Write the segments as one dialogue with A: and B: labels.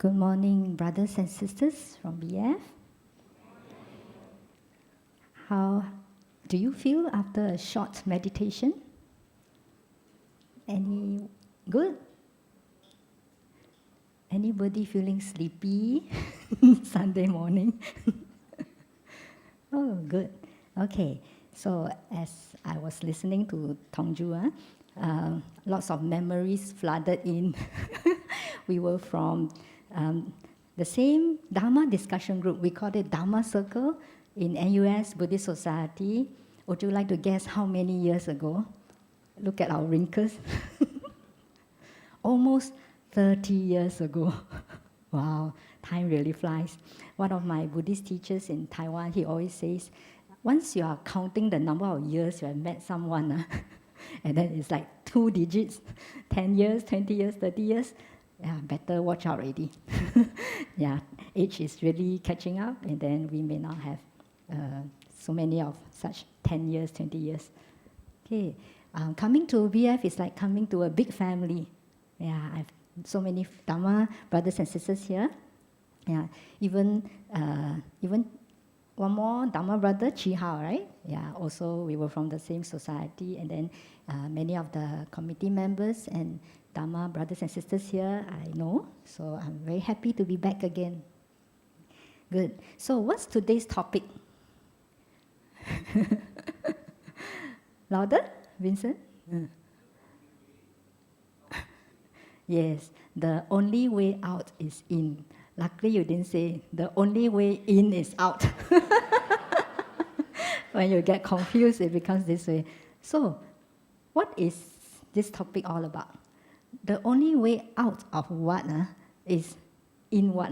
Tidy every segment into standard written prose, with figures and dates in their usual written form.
A: Good morning, brothers and sisters from BF. How do you feel after a short meditation? Any good? Anybody feeling sleepy Sunday morning? Oh, good. Okay, so as I was listening to Tongju, lots of memories flooded in. We were from the same Dharma discussion group. We called it Dharma Circle in NUS Buddhist Society. Would you like to guess how many years ago? Look at our wrinkles. Almost 30 years ago. Wow, time really flies. One of my Buddhist teachers in Taiwan, he always says, once you are counting the number of years you have met someone, and then it's like 2 digits, 10 years, 20 years, 30 years, yeah, better watch out already. Yeah, age is really catching up, and then we may not have so many of such 10 years, 20 years. Okay, coming to BF is like coming to a big family. Yeah, I've so many Dharma brothers and sisters here. Yeah, even one more Dharma brother, Chi Hao, right? Yeah, also we were from the same society, and then many of the committee members and Dharma brothers and sisters here I know, so I'm very happy to be back again. Good. So what's today's topic? Louder, Vincent? Yes, the only way out is in. Luckily you didn't say the only way in is out. When you get confused, it becomes this way. So, what is this topic all about? The only way out of what is in what?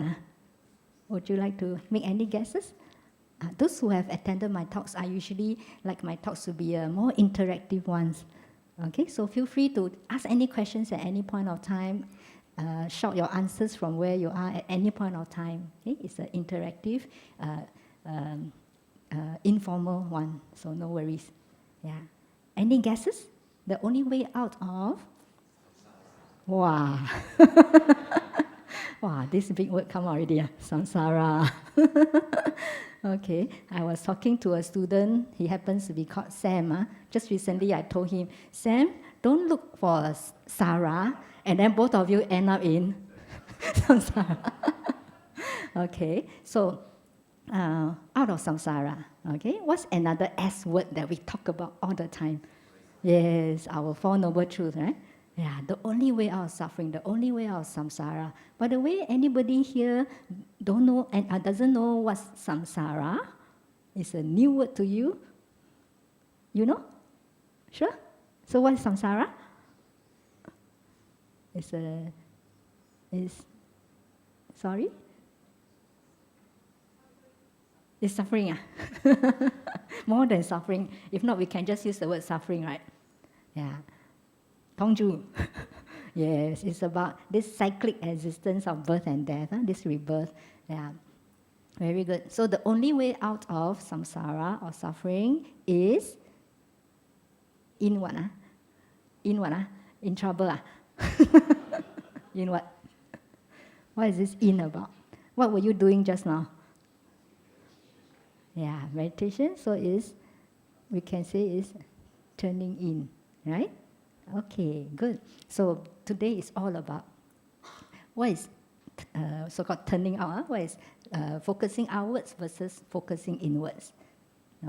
A: Would you like to make any guesses? Those who have attended my talks, I usually like my talks to be more interactive ones. Okay, so feel free to ask any questions at any point of time. Shout your answers from where you are at any point of time. Okay? It's an interactive, informal one, so no worries. Yeah. Any guesses? The only way out of? Wow. Wow, this big word come already. Samsara. Okay, I was talking to a student. He happens to be called Sam. Just recently I told him, Sam, don't look for Sarah, and then both of you end up in samsara. Okay, so out of samsara. Okay, what's another S word that we talk about all the time? Yes, our Four Noble Truths, right? Yeah, the only way out of suffering, the only way out of samsara. By the way, anybody here don't know and doesn't know what's samsara? It's a new word to you. You know? Sure? So what is samsara? Sorry? It's suffering. More than suffering. If not, we can just use the word suffering, right? Yeah. Tongju. Yes, it's about this cyclic existence of birth and death, this rebirth. Yeah. Very good. So the only way out of samsara or suffering is in what? In what? In trouble. In what? What is this in about? What were you doing just now? Yeah, meditation. So we can say is turning in, right? Okay, good. So today is all about what is so-called turning out. What is focusing outwards versus focusing inwards.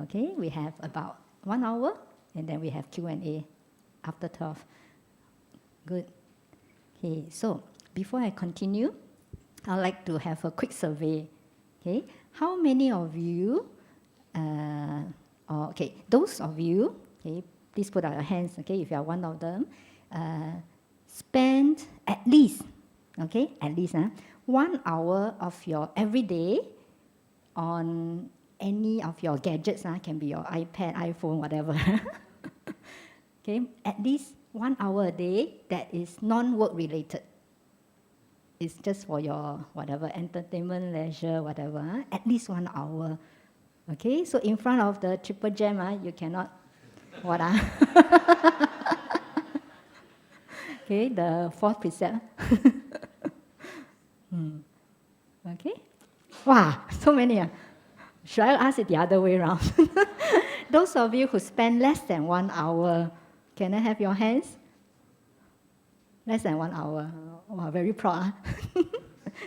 A: Okay, we have about 1 hour, and then we have Q&A after 12. Good. Okay, so before I continue, I'd like to have a quick survey. Okay, how many of you, those of you, okay, please put out your hands, okay, if you are one of them, spend at least 1 hour of your everyday on any of your gadgets, can be your iPad, iPhone, whatever. Okay, at least 1 hour a day that is non-work related. It's just for your whatever, entertainment, leisure, whatever. At least 1 hour. Okay, so in front of the triple jam, you cannot, what? Okay, the fourth precept. Wow, so many. Should I ask it the other way around? Those of you who spend less than 1 hour, can I have your hands? Less than 1 hour. Wow, very proud. Huh?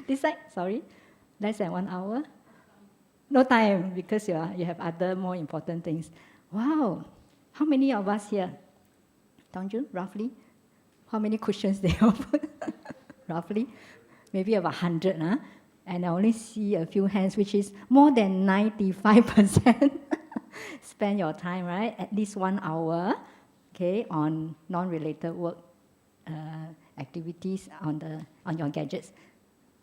A: This side, sorry. Less than 1 hour? No time, because you have other more important things. Wow. How many of us here? Dongjun, roughly? How many cushions they offer? Roughly? Maybe about 100, huh? And I only see a few hands, which is more than 95%. Spend your time, right? At least 1 hour, okay, on non-related work activities on your gadgets.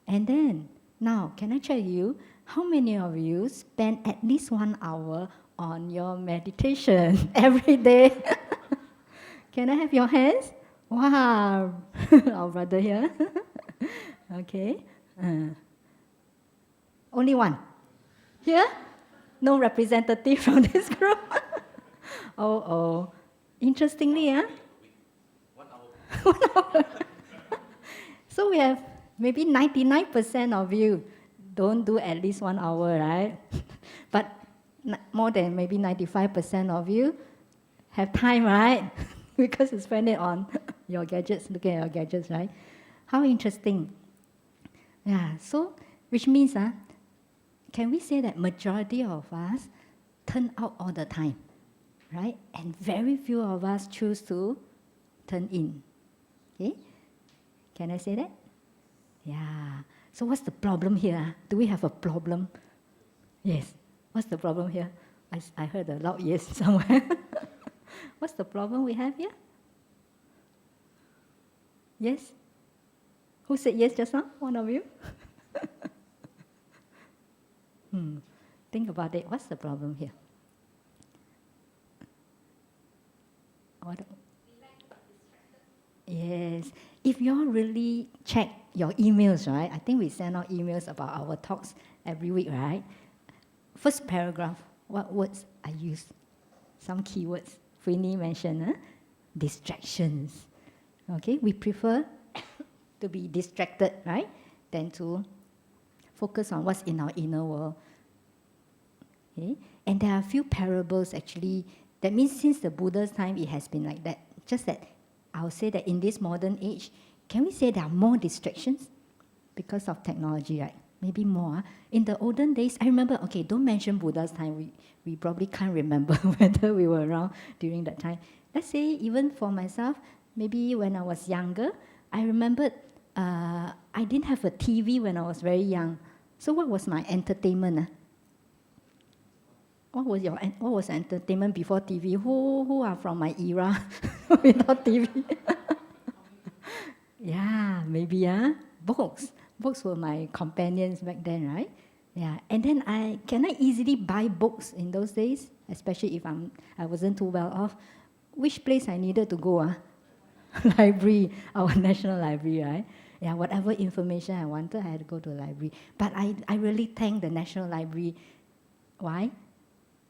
A: And then, now, can I check you, how many of you spend at least 1 hour on your meditation every day? Can I have your hands? Wow, our brother here. Okay. Only one. Here? No representative from this group? Oh. Interestingly, huh?
B: 1 hour.
A: 1 hour. So we have maybe 99% of you don't do at least 1 hour, right? But more than maybe 95% of you have time, right? Because you spend it on your gadgets, looking at your gadgets, right? How interesting. Yeah, so, which means, can we say that majority of us turn out all the time, right? And very few of us choose to turn in. Okay? Can I say that? Yeah. So what's the problem here? Do we have a problem? Yes. What's the problem here? I heard a loud yes somewhere. What's the problem we have here? Yes? Who said yes just now? One of you? Think about it. What's the problem here? What? Yes. If you all really check your emails, right? I think we send out emails about our talks every week, right? First paragraph, what words I use? Some keywords. Winnie mentioned, distractions. Okay, we prefer to be distracted, right? Than to focus on what's in our inner world. Okay? And there are a few parables actually. That means since the Buddha's time, it has been like that. Just that I'll say that in this modern age, can we say there are more distractions because of technology, right? Maybe more. In the olden days, I remember, okay, don't mention Buddha's time. We probably can't remember whether we were around during that time. Let's say even for myself, maybe when I was younger, I remembered I didn't have a TV when I was very young. So what was my entertainment? What was entertainment before TV? Who are from my era without TV? Yeah, maybe books. Books were my companions back then, right? Yeah, and then can I easily buy books in those days, especially if I wasn't too well off. Which place I needed to go? Library, our national library, right? Yeah, whatever information I wanted, I had to go to the library. But I really thank the National Library. Why?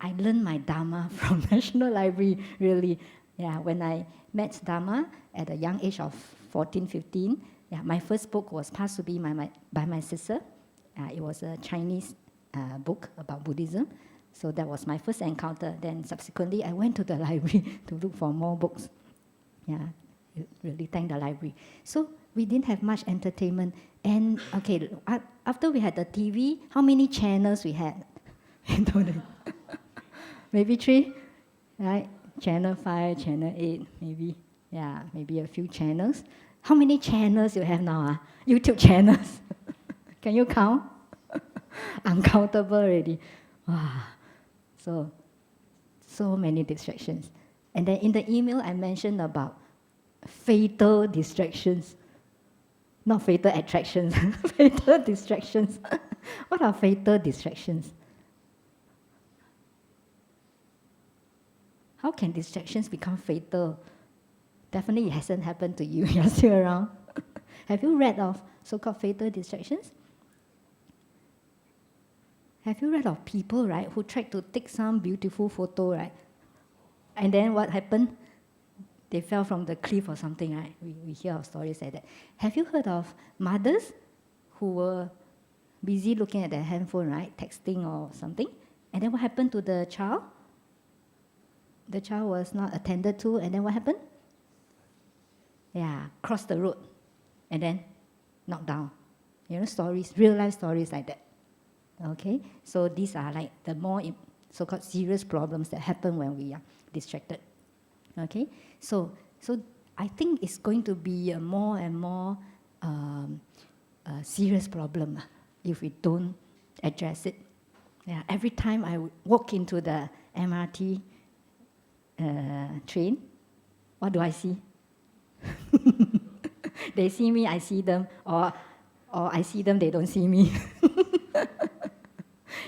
A: I learned my Dharma from National Library, really. Yeah, when I met Dharma at a young age of 14, 15, yeah, my first book was passed to me by my sister. It was a Chinese book about Buddhism. So that was my first encounter. Then subsequently, I went to the library to look for more books. Yeah, really thank the library. So we didn't have much entertainment. And okay, after we had the TV, how many channels we had? Maybe 3, right? Channel 5, Channel 8, maybe. Yeah, maybe a few channels. How many channels you have now? YouTube channels. Can you count? Uncountable already. Wow. So many distractions. And then in the email, I mentioned about fatal distractions. Not fatal attractions, fatal distractions. What are fatal distractions? How can distractions become fatal? Definitely it hasn't happened to you. You're still around. Have you read of so-called fatal distractions? Have you read of people, right, who tried to take some beautiful photo, right? And then what happened? They fell from the cliff or something, right? We hear of stories like that. Have you heard of mothers who were busy looking at their handphone, right? Texting or something. And then what happened to the child? The child was not attended to, and then what happened? Yeah, crossed the road, and then knocked down. Stories, real life stories like that. Okay, so these are like the more so-called serious problems that happen when we are distracted. Okay, so I think it's going to be a more and more serious problem if we don't address it. Yeah, every time I walk into the MRT train, what do I see? They see me, I see them, or I see them, they don't see me.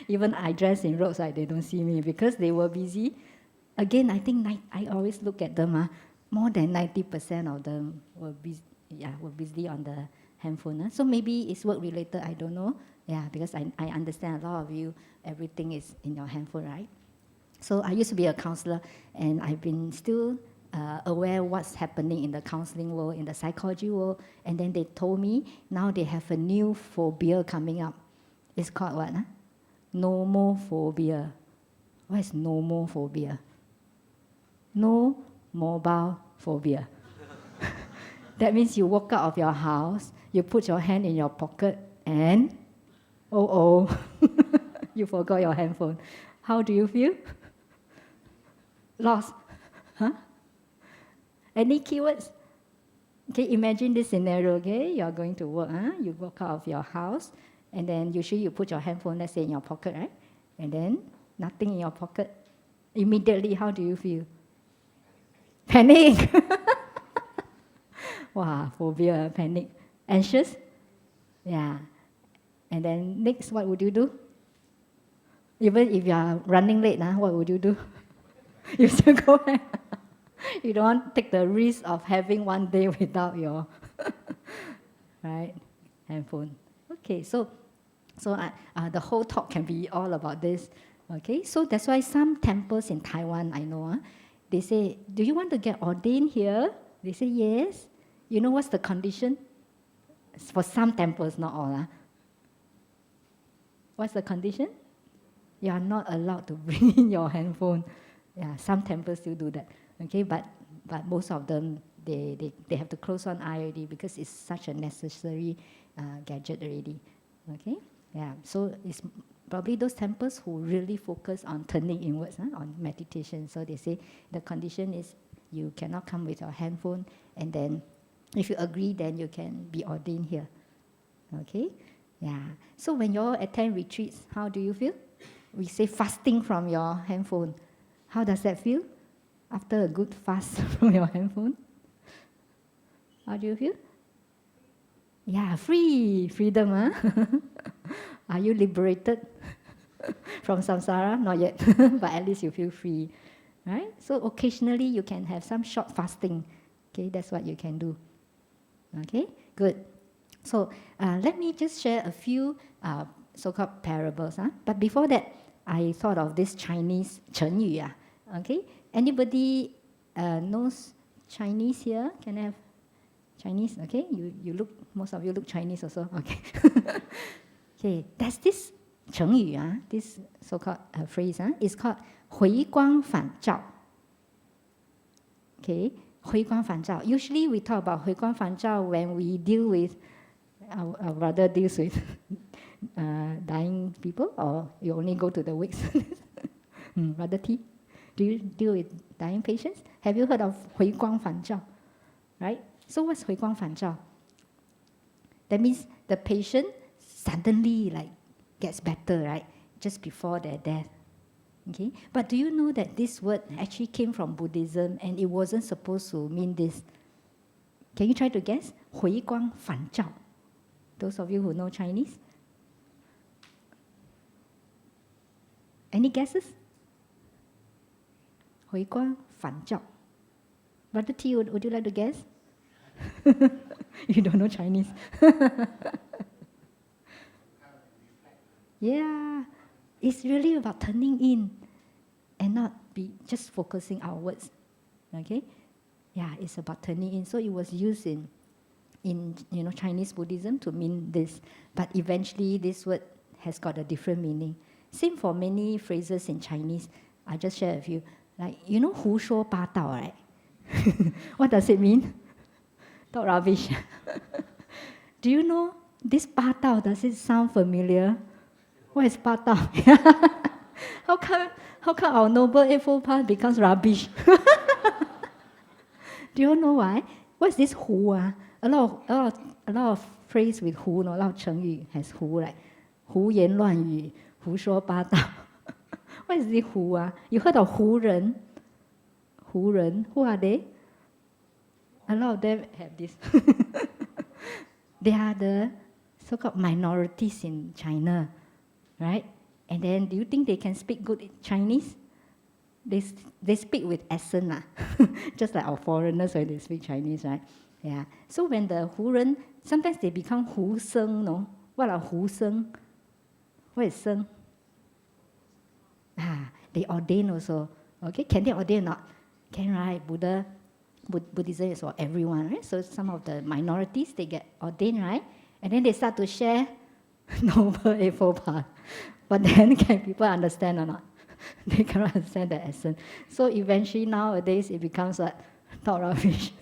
A: Even I dress in robes, they don't see me because they were busy. Again, I think I always look at them. More than 90% of them were busy on the handphone. So maybe it's work related, I don't know. Yeah, because I understand a lot of you, everything is in your handphone, right? So I used to be a counselor, and I've been still aware what's happening in the counseling world, in the psychology world. And then they told me now they have a new phobia coming up. It's called what? Nomophobia. What is nomophobia? No mobile phobia. That means you walk out of your house, you put your hand in your pocket, and you forgot your handphone. How do you feel? Lost. Huh? Any keywords? Okay, imagine this scenario, okay? You're going to work, you walk out of your house, and then usually you put your handphone, let's say, in your pocket, right? And then nothing in your pocket. Immediately, how do you feel? Panic. Wow, phobia, panic. Anxious? Yeah. And then next, what would you do? Even if you are running late, what would you do? You still go back. You don't want to take the risk of having one day without your right handphone. Okay, so the whole talk can be all about this. Okay, so that's why some temples in Taiwan, I know, they say, do you want to get ordained here? They say yes. You know what's the condition? For some temples, not all. What's the condition? You are not allowed to bring in your handphone. Yeah, some temples still do that. Okay, but most of them, they have to close one eye already because it's such a necessary gadget already. Okay, yeah, so it's probably those temples who really focus on turning inwards, on meditation. So they say the condition is you cannot come with your handphone, and then if you agree, then you can be ordained here. Okay, yeah. So when you all attend retreats, how do you feel? We say fasting from your handphone. How does that feel? After a good fast from your handphone? How do you feel? Yeah, freedom, Are you liberated from samsara? Not yet, but at least you feel free, right? So occasionally you can have some short fasting. Okay, that's what you can do. Okay, good. So let me just share a few so-called parables. But before that, I thought of this Chinese 成语. Okay, anybody knows Chinese here? Can I have Chinese? Okay, you look, most of you look Chinese also. Okay. Okay, there's this 成语, this so-called phrase, is called 回光返照. Okay, 回光返照. Usually we talk about 回光返照 when we deal with, our brother deals with dying people, or you only go to the wakes. Brother T, do you deal with dying patients? Have you heard of 回光返照? Right? So what's 回光返照? That means the patient suddenly gets better, right? Just before their death. Okay? But do you know that this word actually came from Buddhism and it wasn't supposed to mean this? Can you try to guess? 回光返照. Those of you who know Chinese? Any guesses? 回光返照. Brother T, would you like to guess? You don't know Chinese. Yeah, it's really about turning in and not be just focusing outwards. Okay? Yeah, it's about turning in. So it was used in in Chinese Buddhism to mean this, but eventually this word has got a different meaning. Same for many phrases in Chinese. I just share with you. Like, 胡说八道, right? What does it mean? Talk rubbish. Do you know this 八道, does it sound familiar? What is 八道? How come our Noble Eightfold Path becomes rubbish? Do you know why? What's this 胡? A lot of phrase with 胡, a lot of 成语 has 胡, like 胡言乱语, 胡说八道. What is this 胡? You heard of 胡人? 胡人, who are they? A lot of them have this. They are the so-called minorities in China, right? And then, do you think they can speak good Chinese? They speak with accent, just like our foreigners when they speak Chinese, right? Yeah. So when the 胡人, sometimes they become 胡僧, no? What are 胡僧? What is 僧? They ordain also. Okay, can they ordain or not? Can, right? Buddhism is for everyone, right? So some of the minorities, they get ordained, right? And then they start to share Noble Eightfold Path. But then can people understand or not? They cannot understand the essence. So eventually nowadays it becomes what? Talk rubbish.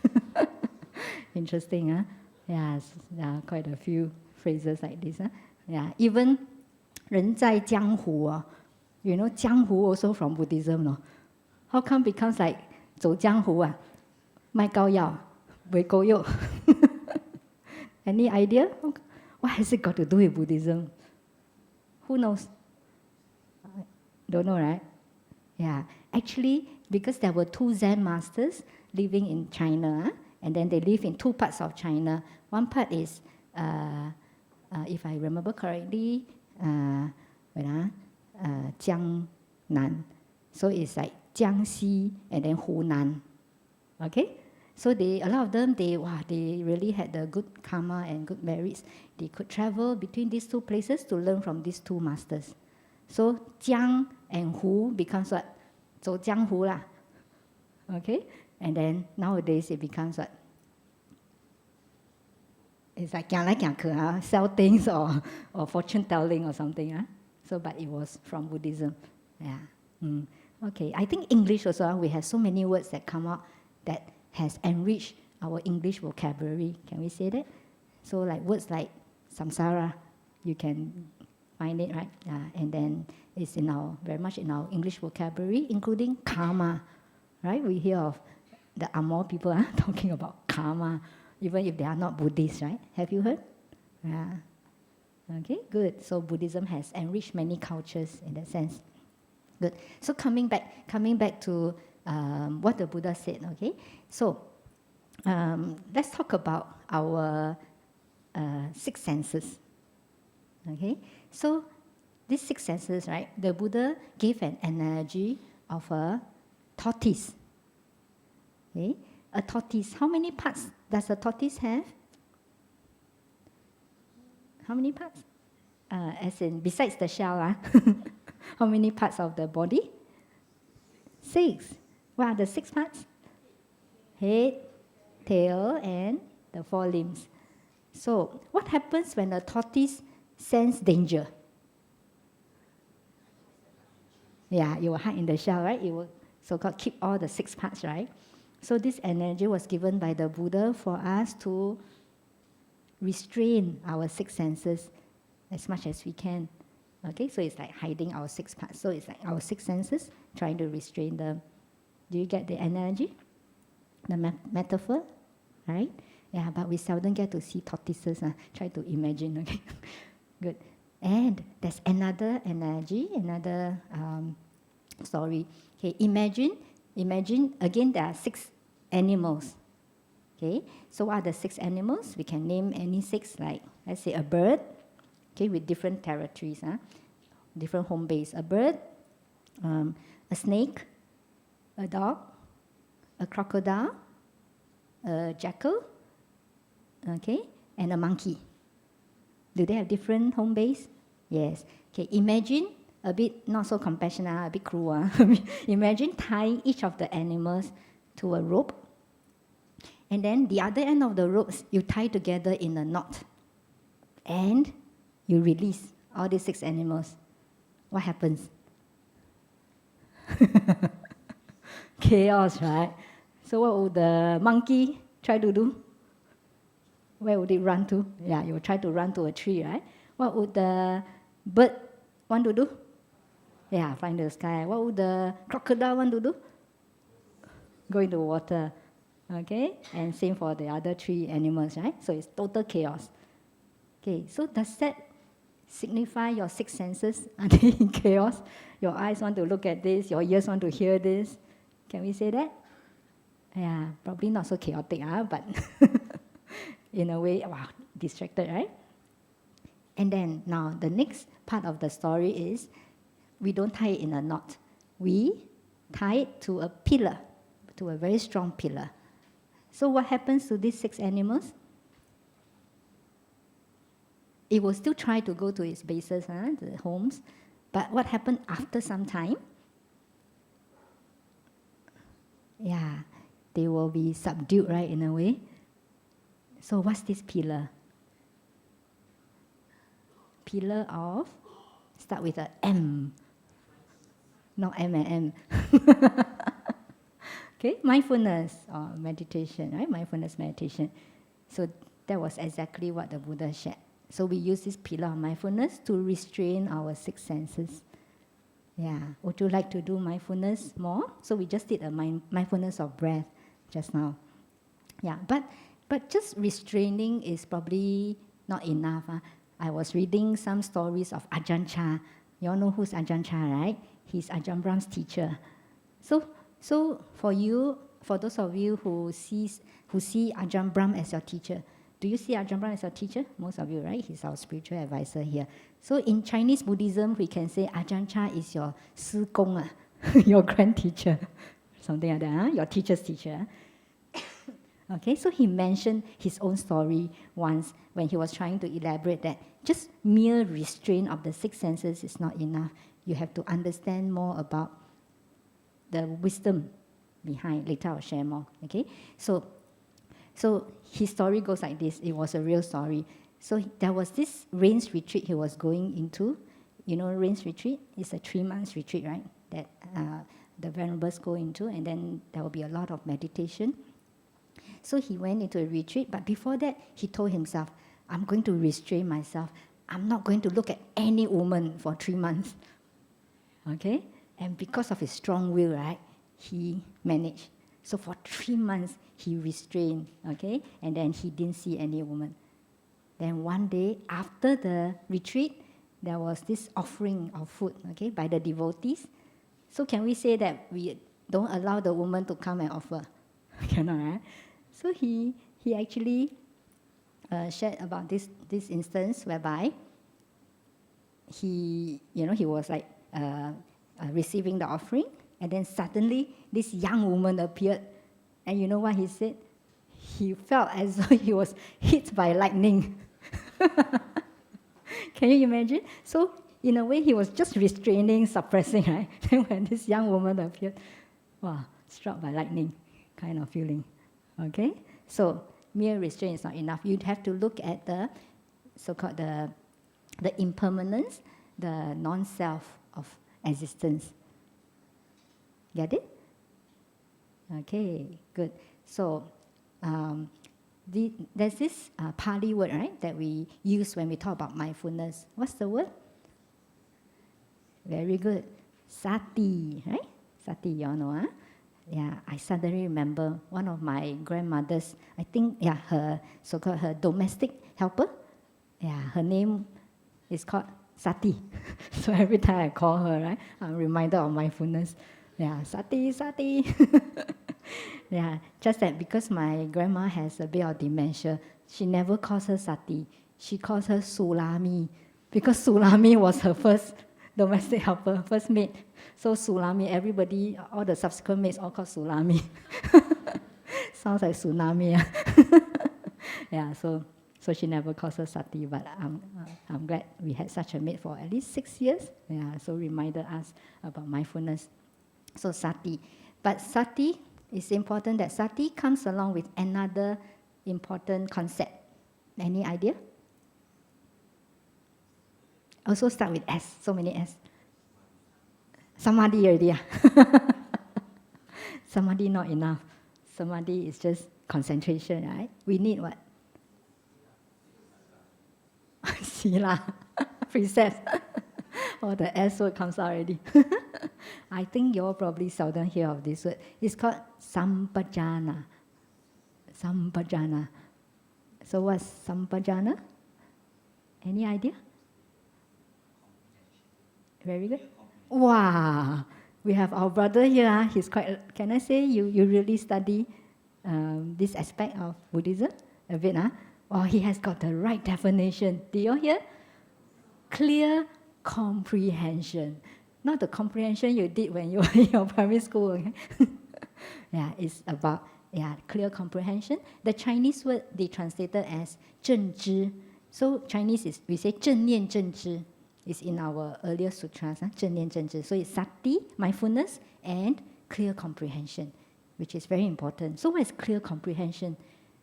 A: Interesting, huh? Yeah, there are quite a few phrases like this. Huh? Yeah, even 人在江湖,江湖 also from Buddhism, no? How come becomes like 走江湖? 卖膏药, 卖膏药. Any idea? What has it got to do with Buddhism? Who knows? Don't know, right? Yeah. Actually, because there were two Zen masters living in China, and then they live in two parts of China. One part is, if I remember correctly, Jiangnan. So it's like Jiangxi and then Hunan. Okay? So a lot of them, they really had the good karma and good merits. They could travel between these two places to learn from these two masters. So Jiang and Hu becomes what? 走江湖 lah. Okay? And then nowadays it becomes what? It's like 讲来讲去, sell things or fortune telling or something. So, but it was from Buddhism. Yeah. Okay. I think English also, we have so many words that come out that has enriched our English vocabulary. Can we say that? So like words like samsara, you can find it, right? And then it's very much in our English vocabulary, including karma, right? We hear of the Amor people talking about karma, even if they are not Buddhists, right? Have you heard? Yeah. Okay, good. So Buddhism has enriched many cultures in that sense. Good. So coming back to what the Buddha said, okay? So let's talk about our six senses. Okay? So these six senses, right? The Buddha gave an analogy of a tortoise. Okay? A tortoise, how many parts does a tortoise have? How many parts? As in, besides the shell, how many parts of the body? 6. What are the 6 parts? Head, tail, and the 4 limbs. So, what happens when a tortoise sense danger? Yeah, it will hide in the shell, right? It will so-called keep all the 6 parts, right? So this energy was given by the Buddha for us to restrain our 6 senses as much as we can. Okay, so it's like hiding our 6 parts. So it's like our 6 senses, trying to restrain them. Do you get the analogy? The metaphor? Right? Yeah, but we seldom get to see tortoises. Try to imagine, okay? Good. And there's another analogy, another story. Okay, imagine, again, there are 6 animals. Okay, so what are the 6 animals? We can name any 6, like, let's say a bird, okay, with different territories, different home base. A bird, a snake, a dog, a crocodile, a jackal, okay, and a monkey. Do they have different home base? Yes. Okay, imagine a bit not so compassionate, a bit cruel. Imagine tying each of the animals to a rope, And then the other end of the ropes, you tie together in a knot. And you release all these 6 animals. What happens? Chaos, right? So what would the monkey try to do? Where would it run to? Yeah, you would try to run to a tree, right? What would the bird want to do? Yeah, fly into the sky. What would the crocodile want to do? Go into water. Okay? And same for the other 3 animals, right? So it's total chaos. Okay, so does that signify your 6 senses are they in chaos? Your eyes want to look at this, your ears want to hear this. Can we say that? Yeah, probably not so chaotic, but in a way, wow, distracted, right? And then now the next part of the story is we don't tie it in a knot. We tie it to a pillar, to a very strong pillar. So what happens to these 6 animals? It will still try to go to its bases, the homes. But what happened after some time? Yeah, they will be subdued, right, in a way. So what's this pillar? Pillar of, start with a M. Not M and M. Okay, mindfulness or meditation, right? Mindfulness meditation. So that was exactly what the Buddha shared. So we use this pillar of mindfulness to restrain our 6 senses. Yeah, would you like to do mindfulness more? So we just did a mindfulness of breath just now. Yeah, but just restraining is probably not enough. I was reading some stories of Ajahn Chah. You all know who's Ajahn Chah, right? He's Ajahn Brahm's teacher. So for you, for those of you who see Ajahn Brahm as your teacher, do you see Ajahn Brahm as your teacher? Most of you, right? He's our spiritual advisor here. So in Chinese Buddhism, we can say Ajahn Chah is your 师公, your grand teacher, something like that, your teacher's teacher. Okay, so he mentioned his own story once when he was trying to elaborate that just mere restraint of the 6 senses is not enough. You have to understand more about the wisdom behind. Later I'll share more. Okay, so his story goes like this. It was a real story. So there was this rains retreat he was going into. You know, rains retreat is a 3-month retreat, right? That the venerables go into, and then there will be a lot of meditation. So he went into a retreat, but before that, he told himself, I'm going to restrain myself. I'm not going to look at any woman for 3 months. Okay? And because of his strong will, right, he managed. So for 3 months, he restrained, okay? And then he didn't see any woman. Then one day, after the retreat, there was this offering of food, okay, by the devotees. So can we say that we don't allow the woman to come and offer? Cannot, right? So he actually shared about this instance whereby he was like receiving the offering, and then suddenly this young woman appeared, and you know what he said? He felt as though he was hit by lightning. Can you imagine? So in a way, he was just restraining, suppressing, right? Then when this young woman appeared, wow, struck by lightning kind of feeling. Okay? So mere restraint is not enough. You'd have to look at the so-called the impermanence, the non-self of existence. Get it? Okay, good. So there's this Pali word, right, that we use when we talk about mindfulness. What's the word? Very good. Sati, right? Sati, you all know, huh? Yeah, I suddenly remember one of my grandmothers, I think, yeah, her so-called her domestic helper. Yeah, her name is called Sati. So every time I call her, right, I'm reminded of mindfulness. Yeah, Sati, Sati. Yeah, just that because my grandma has a bit of dementia, she never calls her Sati. She calls her Sulami, because Sulami was her first domestic helper, first maid. So Sulami, everybody, all the subsequent maids all called Sulami. Sounds like tsunami. Yeah, so she never calls her Sati, but I'm glad we had such a maid for at least 6 years. Yeah, so reminded us about mindfulness. So Sati. But Sati it's important that sati comes along with another important concept. Any idea? Also start with S, so many S. Samadhi already. Samadhi not enough. Samadhi is just concentration, right? We need what? Sila. Precepts. All the S word comes out already. I think you all probably seldom hear of this word. It's called sampajana. Sampajana. So what's sampajana? Any idea? Very good. Wow! We have our brother here. He's quite. Can I say you really study this aspect of Buddhism a bit? Oh, he has got the right definition. Do you all hear? Clear comprehension. Not the comprehension you did when you were in your primary school. Okay? Yeah, it's about clear comprehension. The Chinese word they translated as 正知. So Chinese is we say 正念正知. It's in our earlier sutras, 正念正知. So it's sati, mindfulness, and clear comprehension, which is very important. So what is clear comprehension?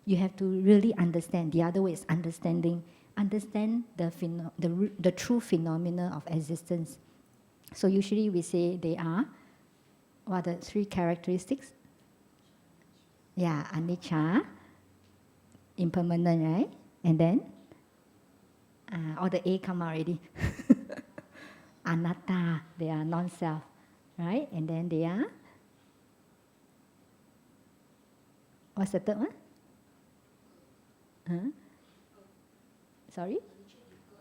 A: You have to really understand. The other way is understanding. Understand the true phenomena of existence. So usually we say they are, what are the three characteristics? Yeah, anicca, impermanent, right? And then, all the A come out already. Anatta, they are non-self, right? And then they are, what's the third one? Sorry?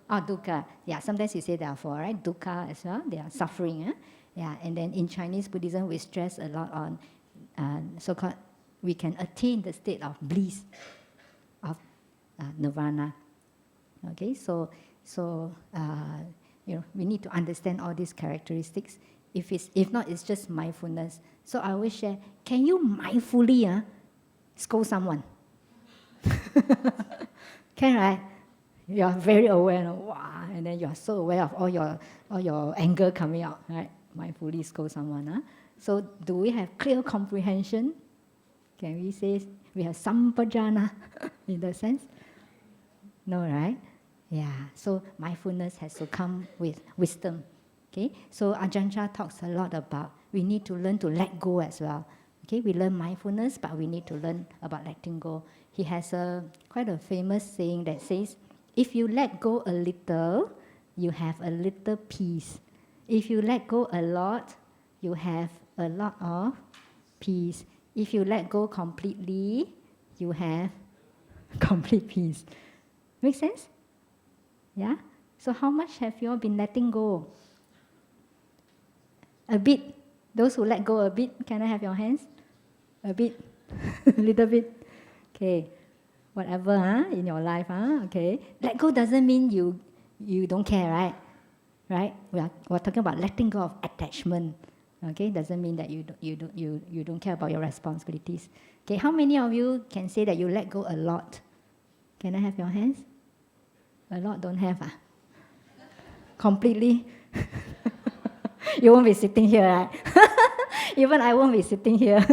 A: Oh, dukkha. Yeah, sometimes you say there are four, right? Dukkha as well, they are suffering. Yeah, and then in Chinese Buddhism, we stress a lot on so-called, we can attain the state of bliss, of nirvana. Okay, so we need to understand all these characteristics. If not, it's just mindfulness. So I always share, can you mindfully scold someone? Can, right? You are very aware, wow, and then you are so aware of all your anger coming out, right? Mindfully scold someone. So do we have clear comprehension? Can we say we have sampajana in that sense? No, right? Yeah, so mindfulness has to come with wisdom. Okay, so Ajahn Chah talks a lot about we need to learn to let go as well. Okay, we learn mindfulness, but we need to learn about letting go. He has quite a famous saying that says, if you let go a little, you have a little peace. If you let go a lot, you have a lot of peace. If you let go completely, you have complete peace. Make sense? Yeah? So how much have you all been letting go? A bit. Those who let go a bit, can I have your hands? A bit. A little bit. Okay. Whatever in your life. Okay. Let go doesn't mean you don't care, right? Right? We're talking about letting go of attachment. Okay? Doesn't mean that you don't care about your responsibilities. Okay. How many of you can say that you let go a lot? Can I have your hands? A lot don't have. Completely. You won't be sitting here, right? Even I won't be sitting here.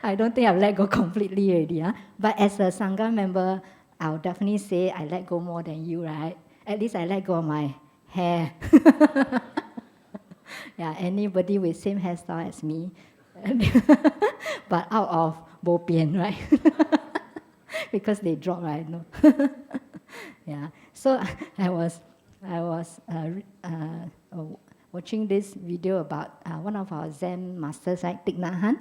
A: I don't think I've let go completely already. But as a Sangha member, I'll definitely say I let go more than you, right? At least I let go of my hair. Yeah, anybody with same hairstyle as me. But out of bo pian, right? Because they drop, right? No. Yeah. So I was watching this video about one of our Zen masters, like Thich Nhat Hanh.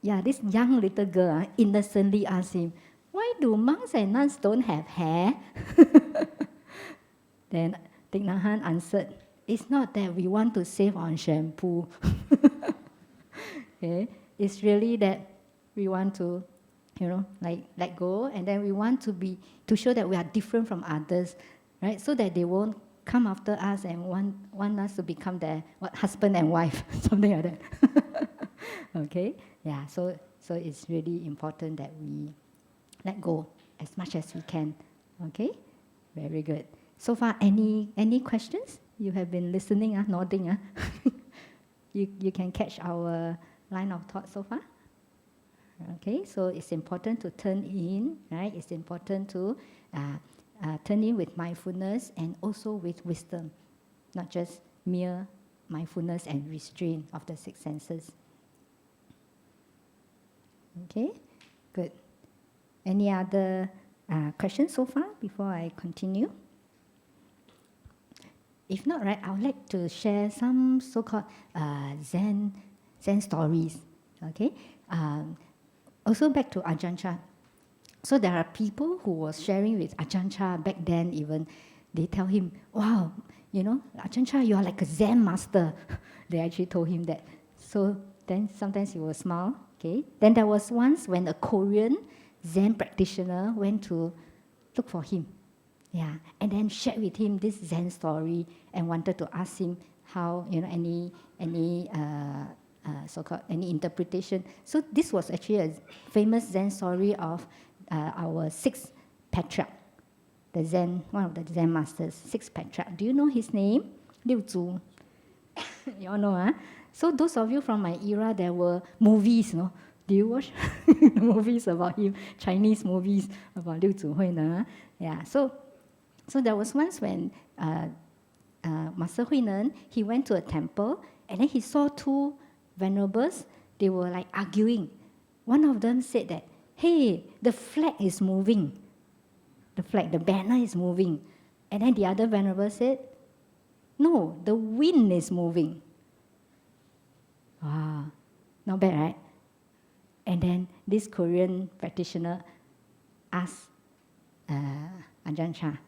A: Yeah, this young little girl innocently asked him, "Why do monks and nuns don't have hair?" Then Thich Nhat Hanh answered, "It's not that we want to save on shampoo. Okay? It's really that we want to, let go, and then we want to show that we are different from others, right? So that they won't come after us and want us to become their husband and wife, something like that." Okay, yeah. So it's really important that we let go as much as we can. Okay, very good. So far, any questions? You have been listening, nodding. You can catch our line of thought so far. Okay, so it's important to turn in, right? It's important to turn in with mindfulness and also with wisdom, not just mere mindfulness and restraint of the six senses. Okay, good. Any other questions so far before I continue? If not, right, I would like to share some so-called Zen stories. Okay, also back to Ajahn Chah. So there are people who was sharing with Ajahn Chah back then. Even they tell him, "Wow, Ajahn Chah, you are like a Zen master." They actually told him that. So then sometimes he will smile. Okay. Then there was once when a Korean Zen practitioner went to look for him. Yeah, and then shared with him this Zen story and wanted to ask him how, any so-called any interpretation. So this was actually a famous Zen story of our sixth patriarch, one of the Zen masters, sixth patriarch. Do you know his name? Liu Zu. You all know, huh? So those of you from my era, there were movies, no? Do you watch movies about him? Chinese movies about Liu Zuhui, no? Yeah. So there was once when Master Huineng, he went to a temple and then he saw two venerables. They were like arguing. One of them said that, "Hey, the flag is moving. The banner is moving." And then the other venerable said, "No, the wind is moving." Wow, not bad, right? And then this Korean practitioner asked Ajahn Chah,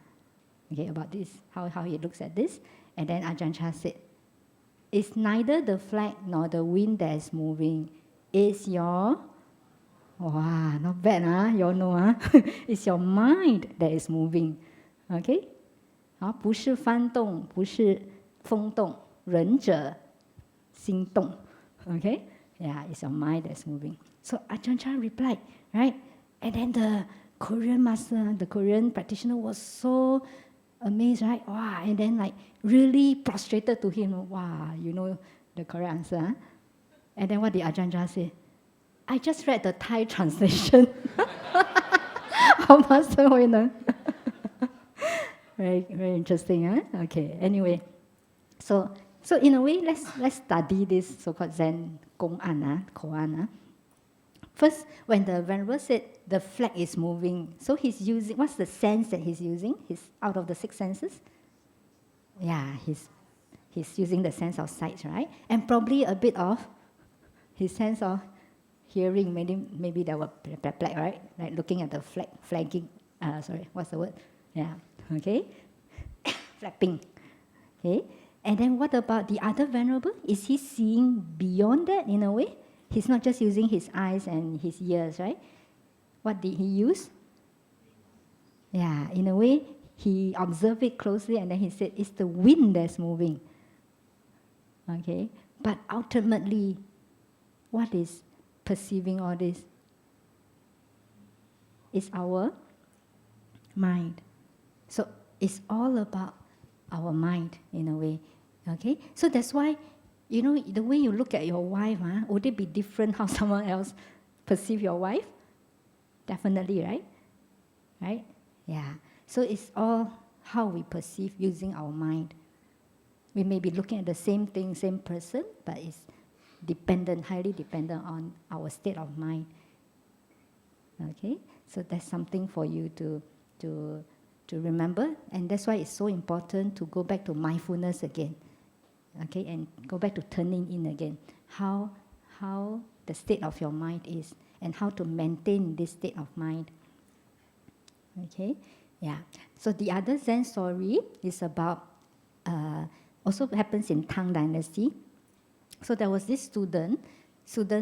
A: about this, how he looks at this. And then Ajahn Chah said, "It's neither the flag nor the wind that is moving. It's your..." Wow, not bad, huh? You all know, huh? It's your mind that is moving. Okay? 不是幡动，不是风动，仁者心动. Okay? Yeah, it's your mind that's moving. So Ajahn Chah replied, right? And then the Korean master, the Korean practitioner was so amazed, right? Wow, and then like really prostrated to him. Wow, you know the correct answer, huh? And then what did Ajahn Chah say? "I just read the Thai translation of Master Huineng." Very, very interesting, huh? Okay, anyway. So in a way, let's study this so-called Zen Gong'an, Koan. First, when the venerable said the flag is moving, so he's using, what's the sense that he's using? He's out of the six senses? Yeah, he's using the sense of sight, right? And probably a bit of his sense of hearing. Maybe they were black, right? Like looking at the flagging. What's the word? Yeah, okay. Flapping. Okay. And then what about the other venerable? Is he seeing beyond that in a way? He's not just using his eyes and his ears, right? What did he use? Yeah, in a way, he observed it closely and then he said, "It's the wind that's moving." Okay. But ultimately, what is perceiving all this? It's our mind. So it's all about our mind in a way. Okay? So that's why, the way you look at your wife, would it be different how someone else perceive your wife? Definitely, right? Right? Yeah. So it's all how we perceive using our mind. We may be looking at the same thing, same person, but it's highly dependent on our state of mind. Okay? So that's something for you to remember, and that's why it's so important to go back to mindfulness again. Okay, and go back to turning in again. How the state of your mind is, and how to maintain this state of mind. Okay, yeah. So the other Zen story is about, also happens in Tang Dynasty. So there was this student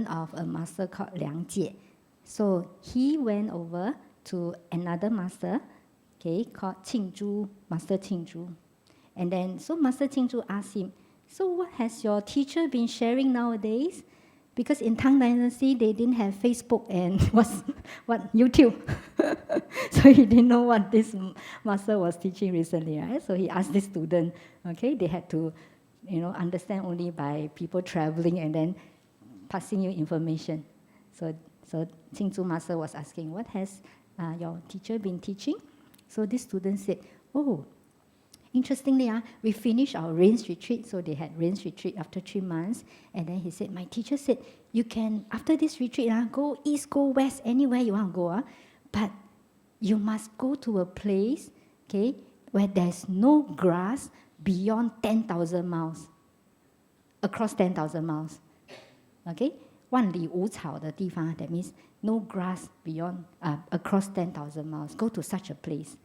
A: of a master called Liang Jie. So he went over to another master, okay, called Qingzhu, Master Qingzhu. And then, so Master Qingzhu asked him, "So what has your teacher been sharing nowadays?" Because in Tang Dynasty, they didn't have Facebook and YouTube. So he didn't know what this master was teaching recently, right? So he asked this student, okay, they had to, understand only by people traveling and then passing you information. So So Qingzu Master was asking, what has your teacher been teaching? So this student said, oh, interestingly, we finished our rains retreat. So they had rains retreat after 3 months. And then he said, my teacher said, you can, after this retreat, go east, go west, anywhere you want to go. But you must go to a place, okay, where there's no grass beyond 10,000 miles. Across 10,000 miles. Okay? 万里无草的地方, that means no grass beyond, across 10,000 miles. Go to such a place.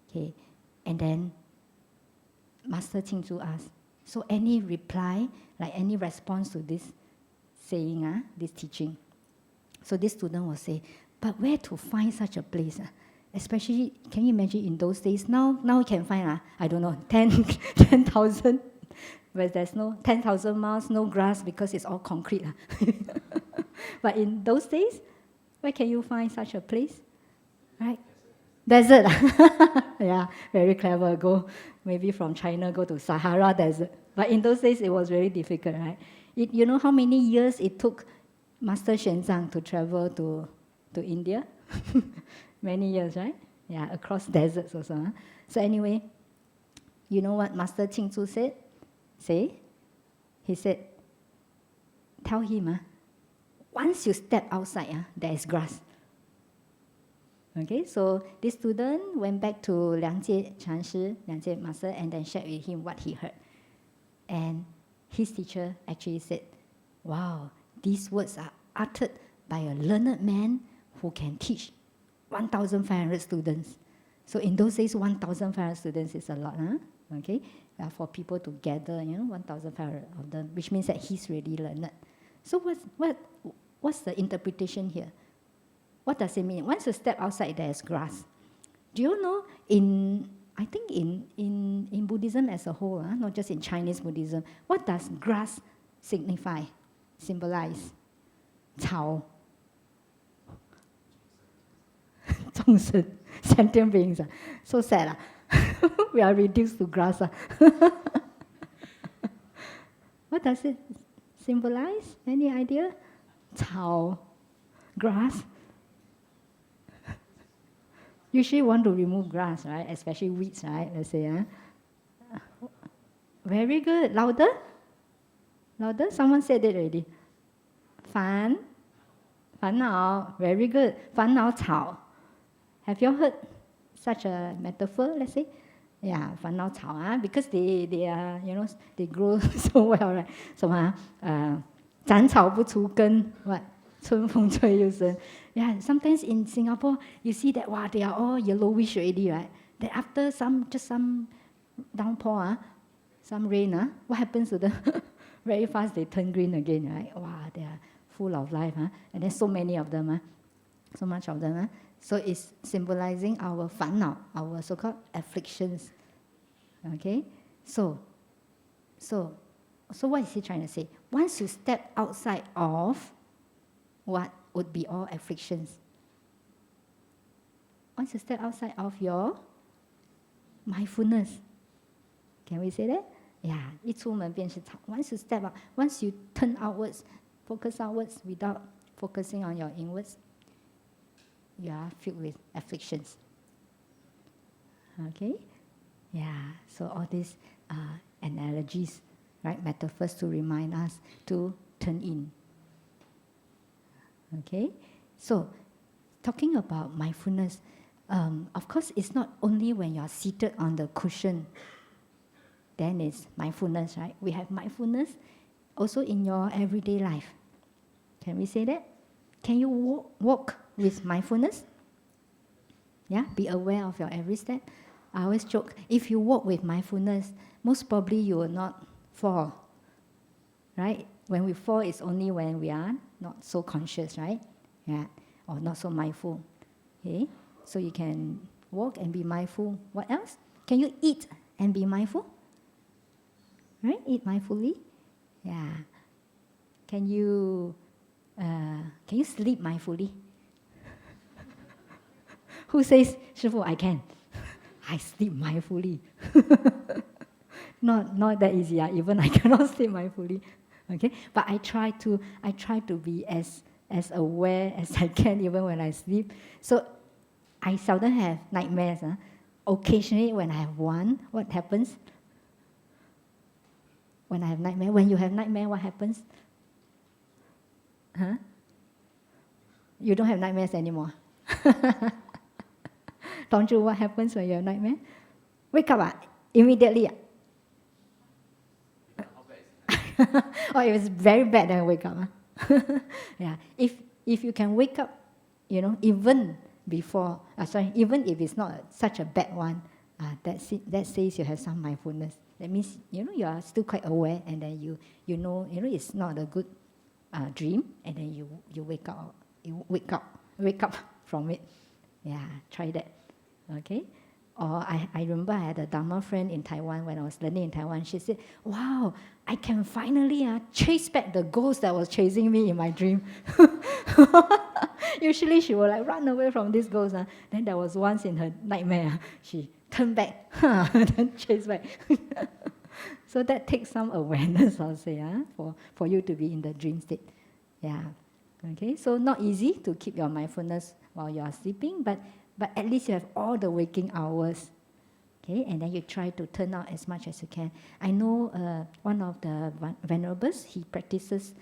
A: Okay? And then Master Qingzu asked, so any reply, like any response to this saying, this teaching? So this student will say, but where to find such a place? Especially, can you imagine in those days? Now you can find, I don't know, 10,000, where there's no 10,000 miles, no grass because it's all concrete. But in those days, where can you find such a place? Right? Desert. Yeah, very clever. Go maybe from China, go to Sahara Desert. But in those days, it was very difficult, right? You know how many years it took Master Xuanzang to travel to India? Many years, right? Yeah, across deserts also. So anyway, you know what Master Qingzu said? He said, tell him, once you step outside, there is grass. Okay, so this student went back to Liang Jie Master, and then shared with him what he heard. And his teacher actually said, wow, these words are uttered by a learned man who can teach 1,500 students. So in those days, 1,500 students is a lot, okay? For people to gather, 1,500 of them, which means that he's really learned. So what's the interpretation here? What does it mean? Once you step outside, there's grass. Do you know, I think in Buddhism as a whole, not just in Chinese Buddhism, what does grass signify, symbolize? 草. 众生, sentient beings. So sad. We are reduced to grass. What does it symbolize? Any idea? 草, grass. Usually want to remove grass, right? Especially weeds, right? Let's say. Very good. Louder? Louder? Someone said it already. 烦恼. Very good. 烦恼草. Have you heard such a metaphor, let's say? Yeah, 烦恼草, because they are, they grow so well, right? So, 斩草不除根, what? 春风吹又生. Yeah, sometimes in Singapore, you see that, wow, they are all yellowish already, right? Then after some downpour, some rain, what happens to them? Very fast, they turn green again, right? Wow, they are full of life, and there's so many of them, so much of them. So it's symbolizing our 烦恼, our so-called afflictions. Okay? So what is he trying to say? Once you step outside of what would be all afflictions, once you step outside of your mindfulness, can we say that? Yeah, 一出门便是草. Once you step out, once you turn outwards, focus outwards without focusing on your inwards, you are filled with afflictions. Okay? Yeah, so all these analogies, right, metaphors to remind us to turn in. Okay? So, talking about mindfulness, of course, it's not only when you're seated on the cushion, then it's mindfulness, right? We have mindfulness also in your everyday life. Can we say that? Can you walk with mindfulness? Yeah, be aware of your every step. I always joke, if you walk with mindfulness, most probably you will not fall. Right? When we fall, it's only when we are not so conscious, right? Yeah, or not so mindful. Okay? So you can walk and be mindful. What else? Can you eat and be mindful? Right? Eat mindfully. Yeah. Can you sleep mindfully? Who says, 师父, I can? I sleep mindfully. Not that easy. Even I cannot sleep mindfully. Okay, but I try to be as as aware as I can even when I sleep. So I seldom have nightmares. Occasionally when I have one, what happens? When I have nightmare, when you have nightmare, what happens? Huh? You don't have nightmares anymore. Don't you? What happens when you have nightmare? Wake up immediately. Or if it's very bad, then wake up. Yeah. If you can wake up, even before, even if it's not such a bad one, that says you have some mindfulness. That means you are still quite aware, and then you know it's not a good dream, and then you wake up from it. Yeah, try that. Okay. Or I remember I had a Dharma friend in Taiwan when I was learning in Taiwan. She said, "Wow, I can finally chase back the ghost that was chasing me in my dream." Usually she will run away from this ghost. Then there was once in her nightmare, she turned back, then chased back. So that takes some awareness, I'll say, for you to be in the dream state. Yeah. Okay. So not easy to keep your mindfulness while you are sleeping, but at least you have all the waking hours. Okay, and then you try to turn out as much as you can. I know one of the venerables, he practices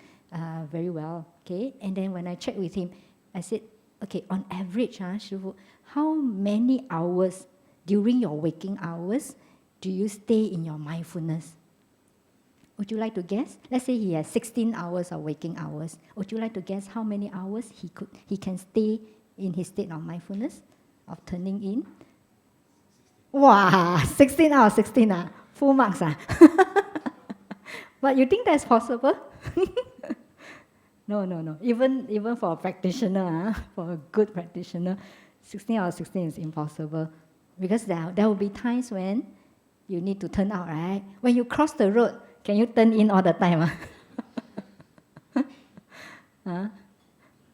A: very well. Okay, and then when I checked with him, I said, okay, on average, Shifu, how many hours during your waking hours do you stay in your mindfulness? Would you like to guess? Let's say he has 16 hours of waking hours. Would you like to guess how many hours he can stay in his state of mindfulness, of turning in? Wow, 16 out of 16, full marks. But you think that's possible? No. Even for a practitioner, for a good practitioner, 16 out of 16 is impossible. Because there will be times when you need to turn out, right? When you cross the road, can you turn in all the time?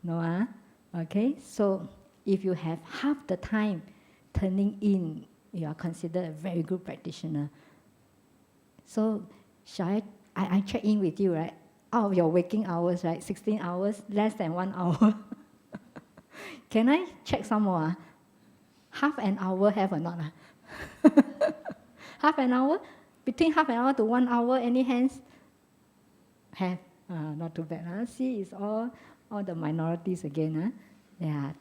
A: No, Okay, so if you have half the time turning in, you are considered a very good practitioner. So, shall I check in with you, right? Out of your waking hours, right? 16 hours, less than 1 hour. Can I check some more? Half an hour have or not? Half an hour? Between half an hour to 1 hour, any hands? Have. Not too bad. See, it's all the minorities again. Yeah.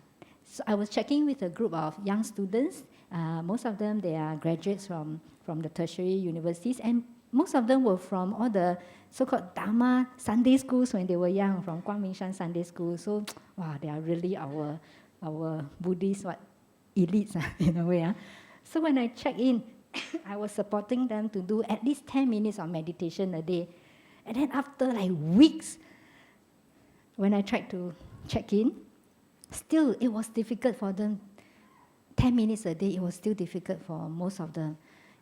A: So I was checking with a group of young students. Most of them, they are graduates from the tertiary universities, and most of them were from all the so-called Dharma Sunday schools when they were young, from Comprehension Sunday School. So, wow, they are really our Buddhist elites in a way. So when I checked in, I was supporting them to do at least 10 minutes of meditation a day. And then after weeks, when I tried to check in, still it was difficult for them. 10 minutes a day, it was still difficult for most of them.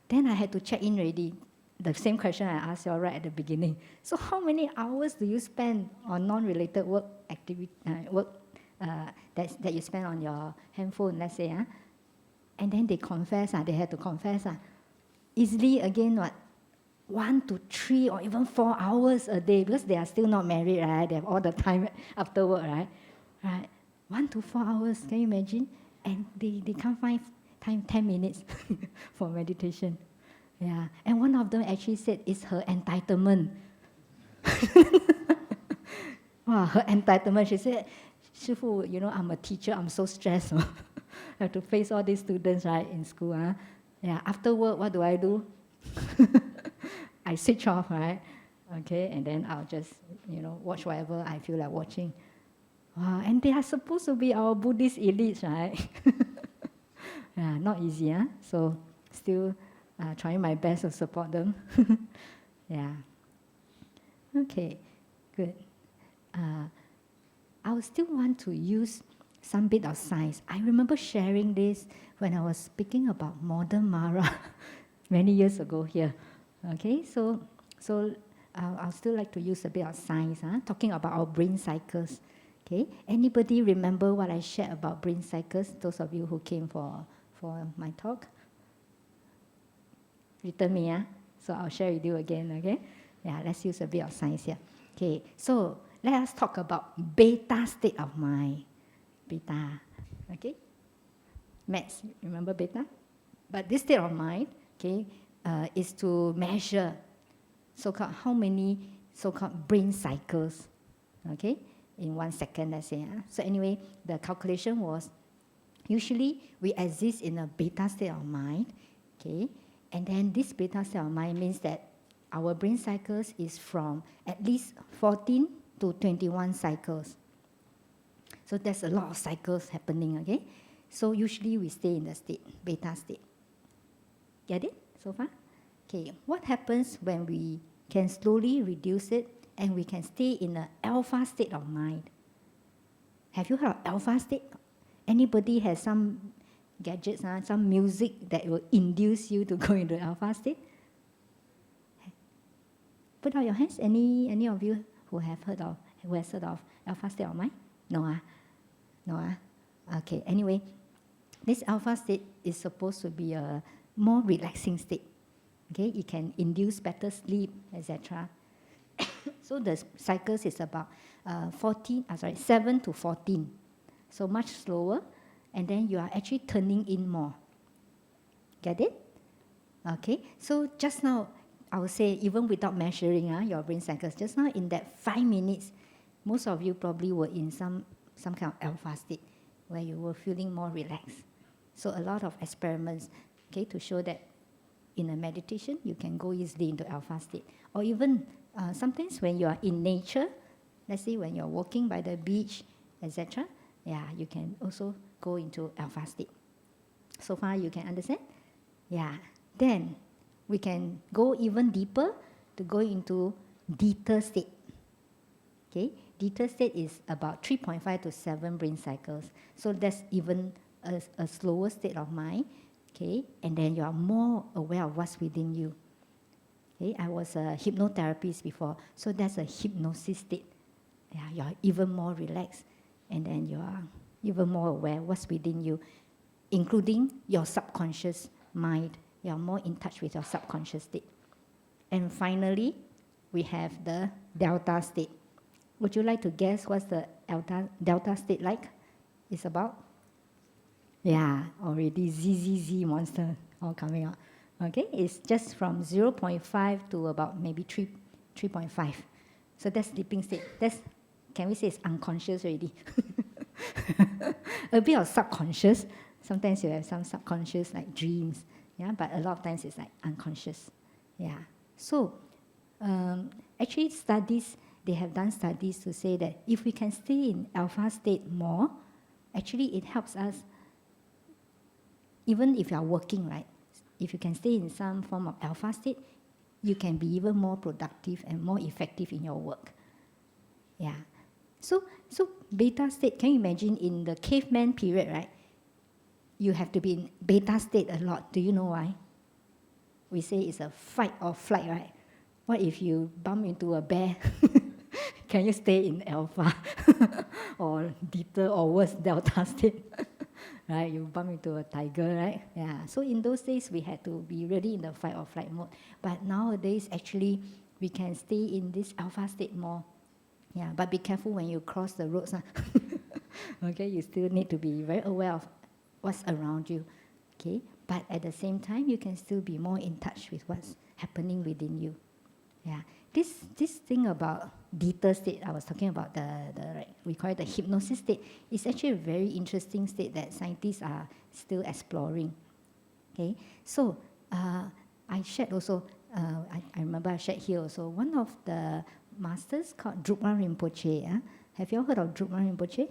A: Then I had to check in already. The same question I asked you all right at the beginning. So how many hours do you spend on non-related work activity, that you spend on your handphone, let's say? And then they confess, they had to confess. Easily, again, 1 to 3 or even 4 hours a day, because they are still not married, right? They have all the time after work, right? 1 to 4 hours, can you imagine? And they can't find time 10 minutes for meditation. Yeah, and one of them actually said it's her entitlement. Wow, her entitlement. She said, "Shifu, I'm a teacher. I'm so stressed. I have to face all these students, right, in school. Yeah, after work, what do? I switch off, right? Okay, and then I'll just, watch whatever I feel like watching. Wow, and they are supposed to be our Buddhist elites, right? Yeah, not easy, So still trying my best to support them. Yeah. Okay, good. I would still want to use some bit of science. I remember sharing this when I was speaking about modern Mara many years ago here. Okay, so I'll still like to use a bit of science, talking about our brain cycles. Okay, anybody remember what I shared about brain cycles? Those of you who came for my talk? Return me, So I'll share with you again, okay? Yeah, let's use a bit of science here. Okay, so let us talk about beta state of mind. Beta, okay? Maths, remember beta? But this state of mind, okay, is to measure so-called how many so-called brain cycles, okay, in 1 second, let's say. So anyway, the calculation was, usually we exist in a beta state of mind, okay, and then this beta state of mind means that our brain cycles is from at least 14 to 21 cycles. So there's a lot of cycles happening, okay? So usually we stay in the state, beta state. Get it so far? Okay, what happens when we can slowly reduce it and we can stay in an alpha state of mind? Have you heard of alpha state? Anybody has some gadgets, some music that will induce you to go into alpha state? Put out your hands. Any of you who has heard of alpha state of mind? No, No, Okay, anyway, this alpha state is supposed to be a more relaxing state. Okay, it can induce better sleep, etc. So the cycles is about 7 to 14. So much slower, and then you are actually turning in more. Get it? Okay, so just now, I would say, even without measuring your brain cycles, just now in that 5 minutes, most of you probably were in some kind of alpha state where you were feeling more relaxed. So a lot of experiments, okay, to show that in a meditation, you can go easily into alpha state. Or even sometimes when you are in nature, let's say when you're walking by the beach, etc., yeah, you can also go into alpha state. So far you can understand? Yeah. Then we can go even deeper to go into theta state. Okay? Theta state is about 3.5 to 7 brain cycles. So that's even a slower state of mind. Okay? And then you are more aware of what's within you. Okay? I was a hypnotherapist before, so that's a hypnosis state. Yeah, you are even more relaxed, and then you are even more aware what's within you, including your subconscious mind. You are more in touch with your subconscious state. And finally, we have the delta state. Would you like to guess what's the delta state like? It's about? Yeah, already ZZZ monster all coming out. Okay, it's just from 0.5 to about maybe 3.5. So that's sleeping state. Can we say it's unconscious already? A bit of subconscious. Sometimes you have some subconscious like dreams. Yeah, but a lot of times it's like unconscious. Yeah. So actually they have done studies to say that if we can stay in alpha state more, actually it helps us, even if you are working, right? If you can stay in some form of alpha state, you can be even more productive and more effective in your work. Yeah. So beta state, can you imagine in the caveman period, right? You have to be in beta state a lot. Do you know why? We say it's a fight or flight, right? What if you bump into a bear? Can you stay in alpha or theta or worse, delta state? Right? You bump into a tiger, right? Yeah. So in those days, we had to be really in the fight or flight mode. But nowadays, actually, we can stay in this alpha state more. Yeah, but be careful when you cross the roads. Okay, you still need to be very aware of what's around you. Okay, but at the same time, you can still be more in touch with what's happening within you. Yeah, this thing about theta state, I was talking about we call it the hypnosis state. It's actually a very interesting state that scientists are still exploring. Okay, so I shared also. I remember I shared here also. One of the masters called Drukpa Rinpoche. Have you all heard of Drukpa Rinpoche?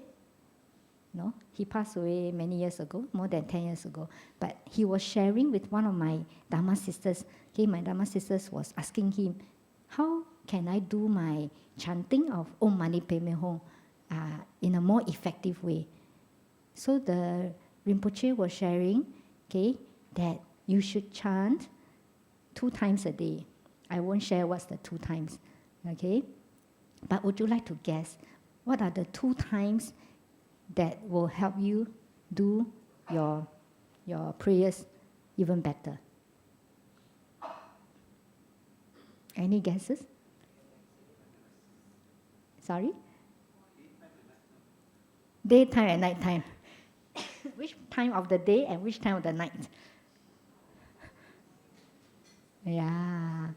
A: No? He passed away many years ago, more than 10 years ago. But he was sharing with one of my Dharma sisters. Okay, my Dharma sisters was asking him, how can I do my chanting of Om Mani Padme Hum in a more effective way? So the Rinpoche was sharing, okay, that you should chant 2 times a day. I won't share what's the 2 times, okay? But would you like to guess what are the 2 times that will help you do your prayers even better? Sorry? Daytime and nighttime. Which time of the day and which time of the night? Yeah.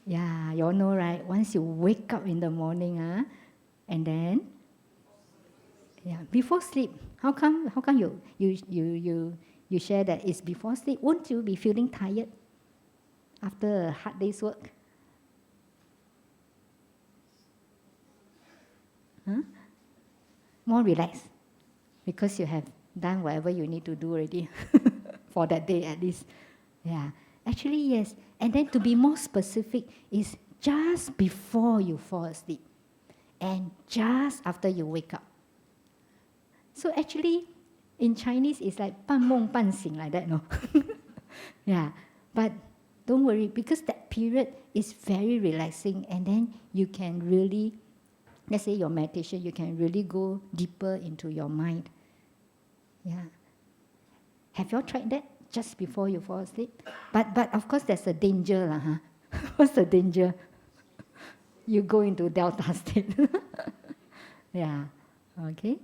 A: Yeah, you all know, right? Once you wake up in the morning, and then, before sleep. How come you share that it's before sleep? Won't you be feeling tired after a hard day's work? Huh? More relaxed because you have done whatever you need to do already for that day at least. Yeah, actually yes. And then to be more specific is just before you fall asleep and just after you wake up. So actually, in Chinese, it's like 半梦半醒 like that, no? Yeah, but don't worry because that period is very relaxing, and then you can really, let's say your meditation, you can really go deeper into your mind. Yeah. Have you all tried that just before you fall asleep? But of course, there's a danger, huh? What's the danger? You go into delta state. Yeah. Okay.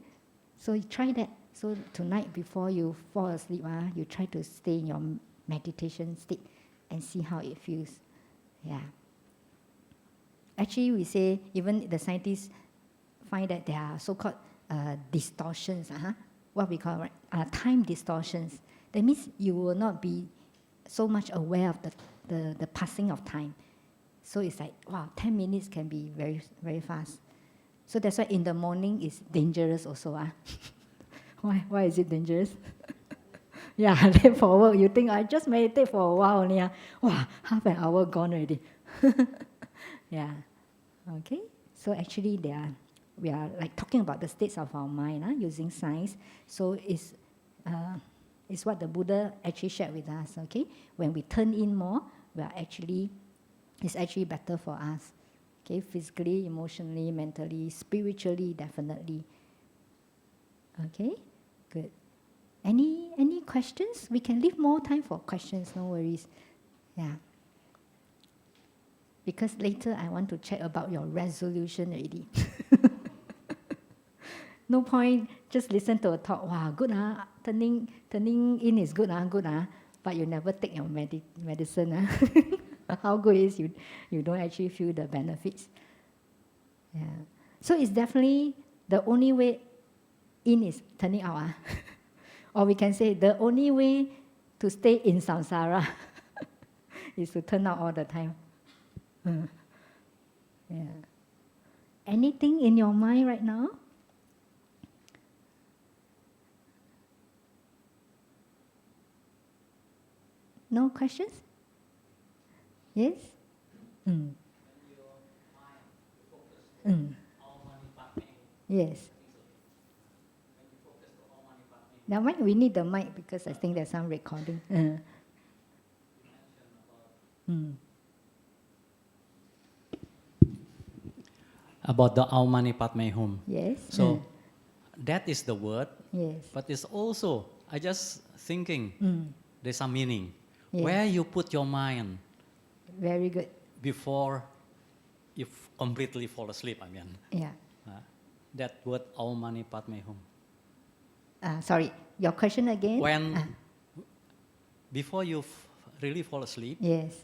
A: So you try that. So tonight, before you fall asleep, you try to stay in your meditation state and see how it feels. Yeah. Actually, we say, even the scientists find that there are so-called distortions, what we call time distortions. That means you will not be so much aware of the passing of time. So it's like, wow, 10 minutes can be very, very fast. So that's why in the morning it's dangerous also. Why is it dangerous? Yeah, late for work, you think, I just meditate for a while only. Wow, half an hour gone already. Yeah, okay. So actually we are like talking about the states of our mind using science. So it's what the Buddha actually shared with us, okay? When we turn in more, it's actually better for us. Okay, physically, emotionally, mentally, spiritually, definitely. Okay, good. Any questions? We can leave more time for questions, no worries. Yeah. Because later I want to check about your resolution already. No point just listen to a talk. Wow, good turning in is good but you never take your medicine. How good is you don't actually feel the benefits. Yeah. So it's definitely the only way in is turning out. Or we can say the only way to stay in samsara is to turn out all the time. Yeah. Anything in your mind right now? No questions? Yes? Yes. Now we need the mic because I think there's some recording.
B: About the Aum Mani Padme Hum.
A: Yes.
B: So that is the word.
A: Yes.
B: But it's also, I just thinking, there's some meaning.
A: Yes.
B: Where you put your mind.
A: Very good.
B: Before you completely fall asleep, I mean.
A: Yeah.
B: That word Aum Mani Padme Hum.
A: Sorry, your question again?
B: When, before you really fall asleep,
A: yes,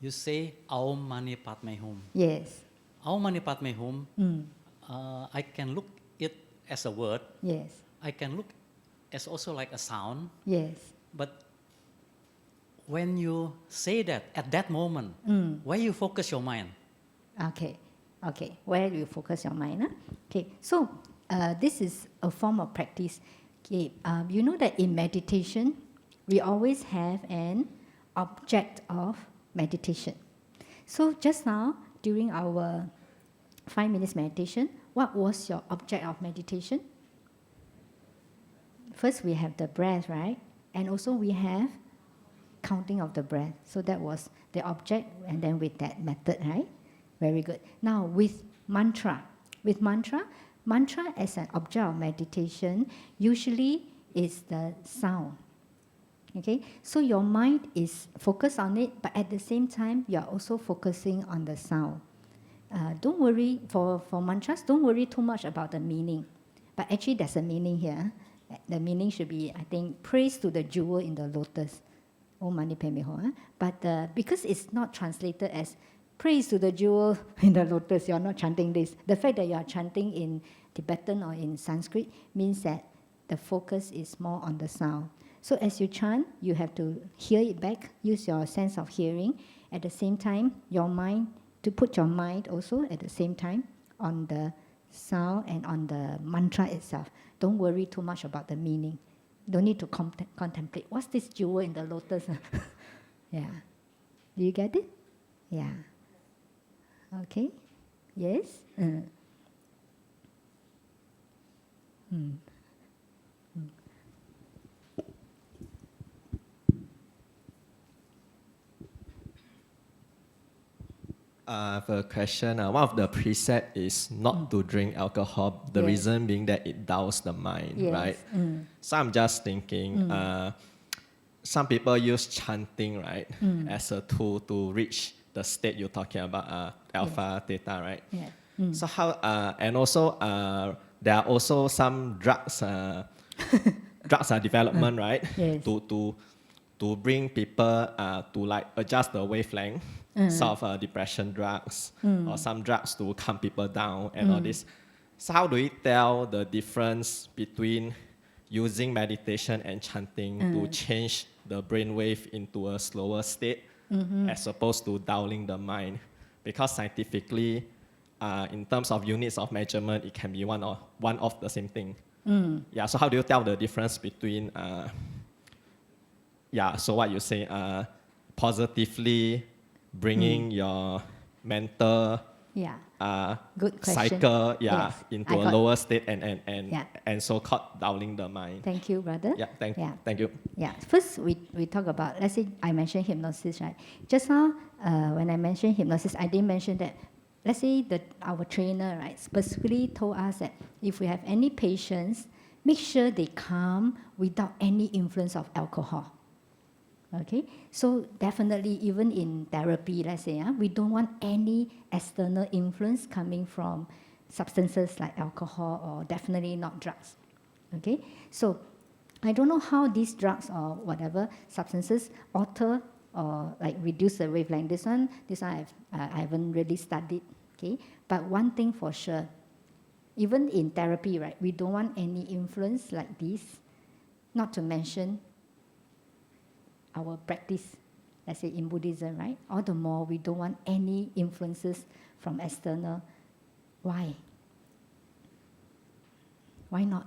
B: you say Aum Mani Padme Hum.
A: Yes.
B: Aum Mani Padme Hum, I can look it as a word.
A: Yes.
B: I can look as also like a sound.
A: Yes.
B: But when you say that, at that moment, where you focus your mind?
A: Okay. Where do you focus your mind? Okay. So this is a form of practice. Okay. You know that in meditation, we always have an object of meditation. So just now, during our 5 minutes meditation, what was your object of meditation? First, we have the breath, right? And also we have counting of the breath. So that was the object, and then with that method, right? Very good. Now with mantra as an object of meditation usually is the sound. Okay, so your mind is focused on it, but at the same time you are also focusing on the sound. don't worry, for mantras, don't worry too much about the meaning. But actually there's a meaning here. The meaning should be, I think, praise to the jewel in the lotus. Om Mani Padme Hum. But because it's not translated as praise to the jewel in the lotus, you're not chanting this. The fact that you are chanting in Tibetan or in Sanskrit means that the focus is more on the sound. So as you chant, you have to hear it back, use your sense of hearing. At the same time, your mind, to put your mind also at the same time on the sound and on the mantra itself. Don't worry too much about the meaning. Don't need to contemplate. What's this jewel in the lotus? Yeah. Do you get it? Yeah. Okay. Yes?
C: I have a question. One of the precepts is not to drink alcohol. The reason being that it dulls the mind, right? So I'm just thinking, some people use chanting, right, as a tool to reach the state you're talking about, alpha, theta, right? Yeah. So how, and also there are also some drugs, drugs are development, right? Yes. To bring people to like adjust the wavelength, sort of depression drugs, or some drugs to calm people down and all this. So how do we tell the difference between using meditation and chanting to change the brainwave into a slower state as opposed to dulling the mind? Because scientifically, in terms of units of measurement, it can be one of the same thing. Yeah. So how do you tell the difference between so what you say, positively bringing your mental
A: good question.
C: cycle into a lower state and so-called dulling the mind.
A: Thank you, brother.
C: Yeah, thank you.
A: Yeah, first we talk about, let's say I mentioned hypnosis, right? Just now, when I mentioned hypnosis, I didn't mention that, let's say our trainer, right, specifically told us that if we have any patients, make sure they come without any influence of alcohol. Okay, so definitely even in therapy, let's say, we don't want any external influence coming from substances like alcohol or definitely not drugs. Okay, so I don't know how these drugs or whatever substances alter or like reduce the wavelength. This one I haven't really studied. Okay, but one thing for sure, even in therapy, right, we don't want any influence like this. Not to mention our practice, let's say in Buddhism, right? All the more we don't want any influences from external. Why? Why not?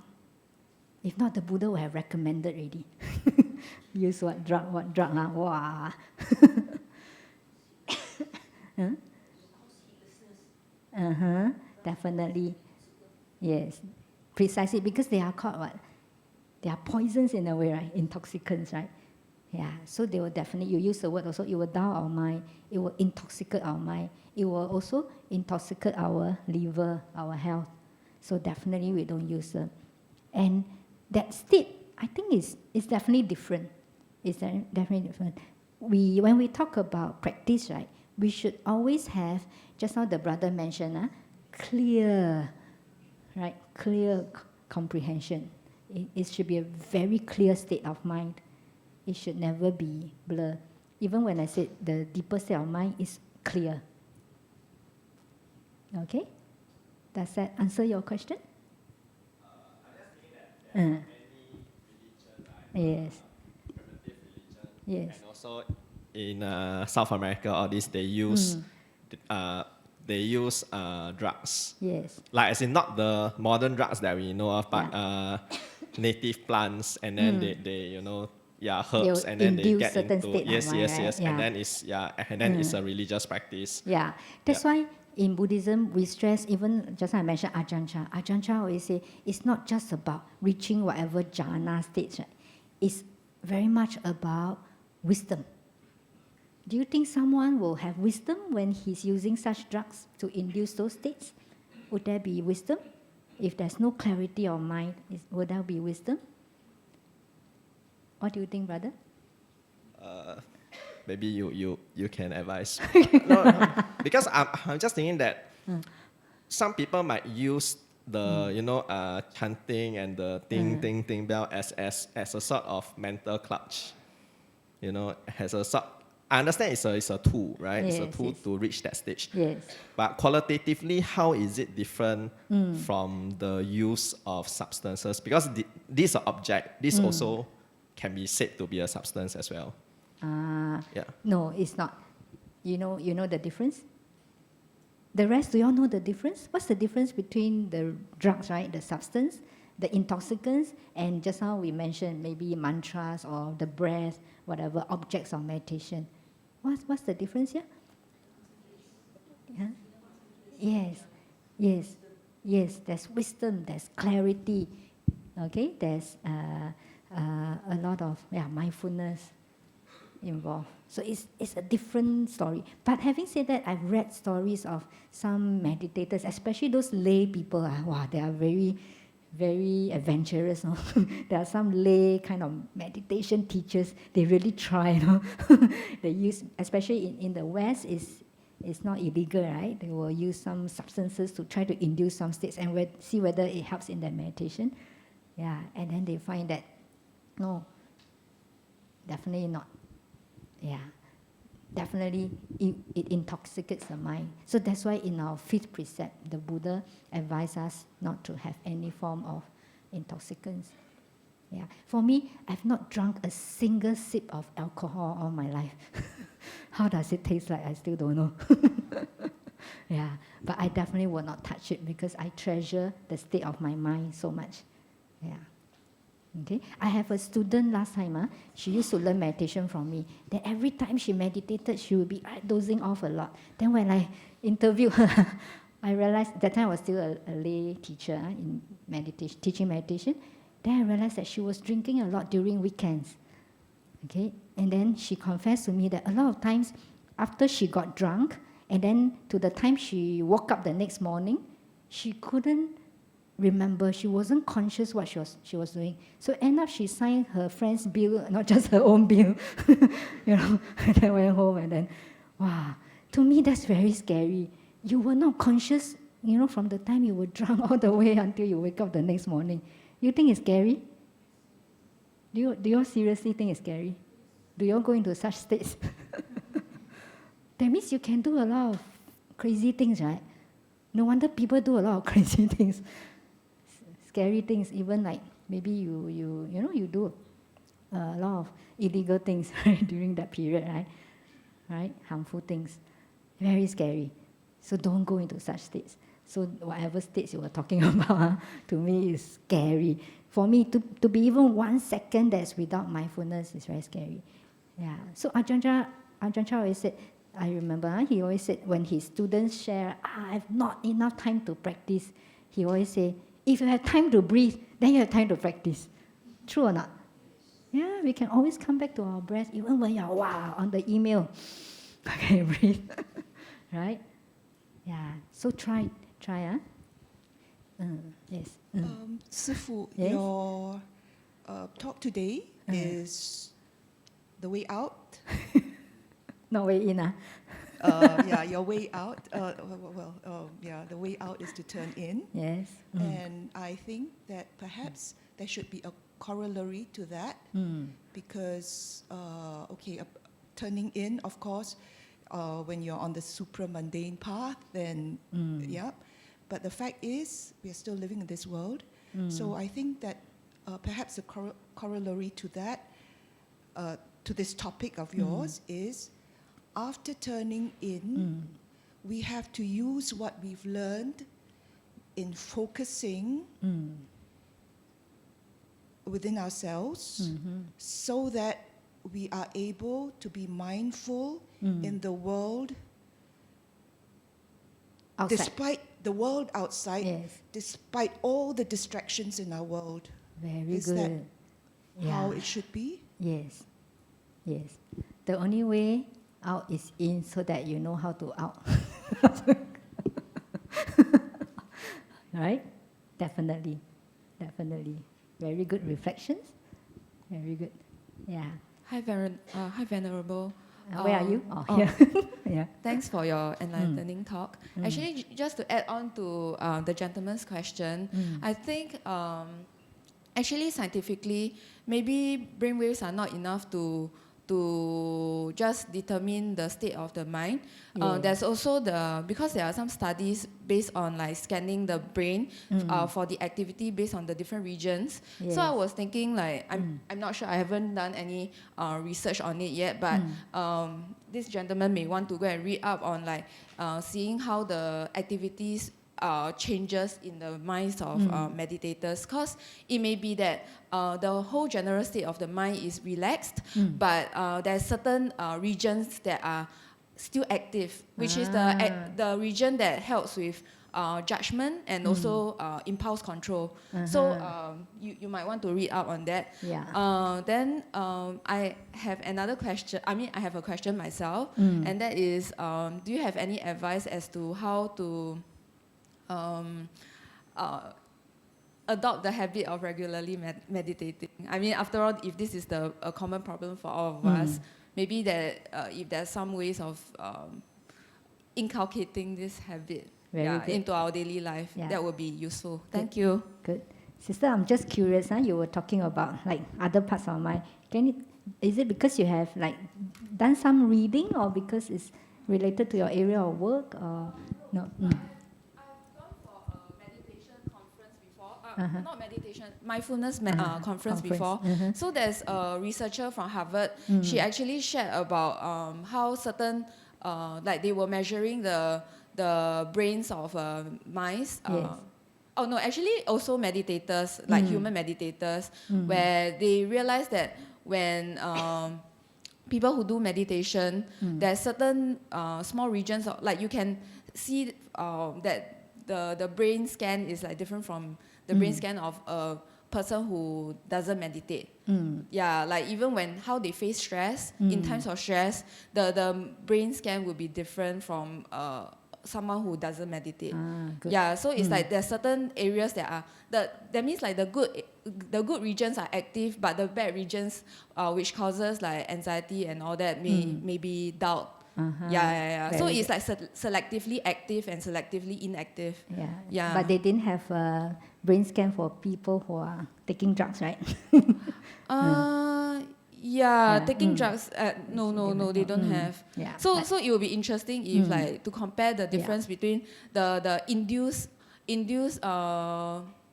A: If not, the Buddha would have recommended already. Use what drug, Wow. Definitely. Yes. Precisely, because they are called what? They are poisons in a way, right? Intoxicants, right? Yeah, so they will definitely, you use the word also, it will dull our mind, it will intoxicate our mind, it will also intoxicate our liver, our health. So definitely we don't use them. And that state, I think is definitely different. It's definitely different. When we talk about practice, right, we should always have, just now the brother mentioned, clear, right, clear comprehension. It should be a very clear state of mind. It should never be blurred. Even when I said the deeper state of mind is clear. Okay? Does that answer your question?
C: I'm just thinking that there are many religions,
A: Yes.
C: primitive religion,
A: Yes.
C: and also in South America, all this they use drugs.
A: Yes.
C: Like as in not the modern drugs that we know of, but native plants, and then they herbs, and then they get into
A: right?
C: and then it's a religious practice.
A: Yeah, that's why in Buddhism we stress, even just like I mentioned Ajahn. Ajahn always say it's not just about reaching whatever jhana states, right? It's very much about wisdom. Do you think someone will have wisdom when he's using such drugs to induce those states? Would there be wisdom? If there's no clarity of mind, would there be wisdom? What do you think, brother?
C: Maybe you can advise. No, because I'm just thinking that some people might use the chanting and the ding bell as a sort of mental clutch. As a sort. I understand it's a tool, right?
A: Yes,
C: it's a tool
A: yes.
C: to reach that stage.
A: Yes.
C: But qualitatively, how is it different from the use of substances? Because this object, this also can be said to be a substance as well. Yeah.
A: No, it's not. You know the difference? The rest, do you all know the difference? What's the difference between the drugs, right? The substance, the intoxicants, and just now we mentioned maybe mantras or the breath, whatever, objects of meditation. What's the difference here? Yeah? Yes. There's wisdom, there's clarity. Okay, there's a lot of mindfulness involved. So it's a different story. But having said that, I've read stories of some meditators, especially those lay people. They are very, very adventurous. No? There are some lay kind of meditation teachers. They really try. No? They use, especially in the West, it's not illegal, right? They will use some substances to try to induce some states and see whether it helps in their meditation. Yeah, and then they find that, no, definitely not. Yeah, definitely it intoxicates the mind. So that's why in our 5th precept, the Buddha advised us not to have any form of intoxicants. Yeah, for me, I've not drunk a single sip of alcohol all my life. How does it taste like? I still don't know. Yeah, but I definitely will not touch it because I treasure the state of my mind so much. Yeah. Okay, I have a student last time. She used to learn meditation from me. Then every time she meditated, she would be dozing off a lot. Then when I interviewed her, I realized that time I was still a lay teacher in meditation, teaching meditation. Then I realized that she was drinking a lot during weekends. Okay, and then she confessed to me that a lot of times after she got drunk, and then to the time she woke up the next morning, she couldn't remember, she wasn't conscious what she was doing. So end up she signed her friend's bill, not just her own bill. And then went home and then, wow. To me that's very scary. You were not conscious, from the time you were drunk all the way until you wake up the next morning. You think it's scary? Do you all seriously think it's scary? Do you all go into such states? That means you can do a lot of crazy things, right? No wonder people do a lot of crazy things. Scary things, even like maybe you do a lot of illegal things during that period, right? Harmful things, very scary. So don't go into such states. So whatever states you were talking about, to me is scary. For me, to be even 1 second that's without mindfulness is very scary. Yeah. So Ajahn Chah always said, I remember he always said when his students share, I have not enough time to practice. He always say, if you have time to breathe, then you have time to practice. True or not? Yeah, we can always come back to our breath, even when you're on the email. Okay, breathe. Right? Yeah. So try. Yes.
D: Sifu,
A: Yes?
D: your talk today is the way out.
A: No way in.
D: Your way out. The way out is to turn in.
A: Yes.
D: And I think that perhaps there should be a corollary to that because, turning in, of course, when you're on the supra-mundane path, then, But the fact is, we are still living in this world. So I think that perhaps a corollary to that, to this topic of yours is, after turning in, we have to use what we've learned in focusing within ourselves so that we are able to be mindful in the world
A: Outside.
D: despite the world outside,
A: Yes.
D: despite all the distractions in our world.
A: Very
D: Is
A: good.
D: that how it should be?
A: Yes. The only way out is in, so that you know how to out. Right? Definitely. Very good reflections. Very good. Yeah.
E: Hi, Venerable.
A: Where are you? Oh, here. Yeah.
E: Thanks for your enlightening talk. Actually, just to add on to the gentleman's question, I think actually scientifically, maybe brainwaves are not enough to just determine the state of the mind. There's also because there are some studies based on like scanning the brain for the activity based on the different regions.
A: Yes.
E: So I was thinking like, I'm not sure, I haven't done any research on it yet, but this gentleman may want to go and read up on like seeing how the activities changes in the minds of meditators, because it may be that the whole general state of the mind is relaxed, but there's certain regions that are still active, which is the region that helps with judgment and also impulse control. So you might want to read up on that.
A: Yeah.
E: Then I have another question. I have a question myself, and that is, do you have any advice as to how to adopt the habit of regularly meditating? I mean, after all, if this is a common problem for all of us, maybe that if there's some ways of inculcating this habit into our daily life, that would be useful. Thank you.
A: Good. Sister, I'm just curious, you were talking about like other parts of mind. Is it because you have like done some reading, or because it's related to your area of work, or no?
E: Not meditation, mindfulness conference before. So there's a researcher from Harvard. She actually shared about how certain, like they were measuring the brains of mice. Oh no, actually also meditators, like human meditators, where they realized that when people who do meditation, there's certain small regions, like you can see that the brain scan is like different from the brain scan of a person who doesn't meditate. Yeah, like even when how they face stress, in times of stress, the brain scan will be different from someone who doesn't meditate. Yeah, so it's like there's certain areas that are that means like the good regions are active, but the bad regions, which causes like anxiety and all that, may be dulled. So it's like selectively active and selectively inactive. Yeah.
A: But they didn't have a brain scan for people who are taking drugs, right?
E: Taking drugs. No, they don't have. So it will be interesting if like to compare the difference between the induced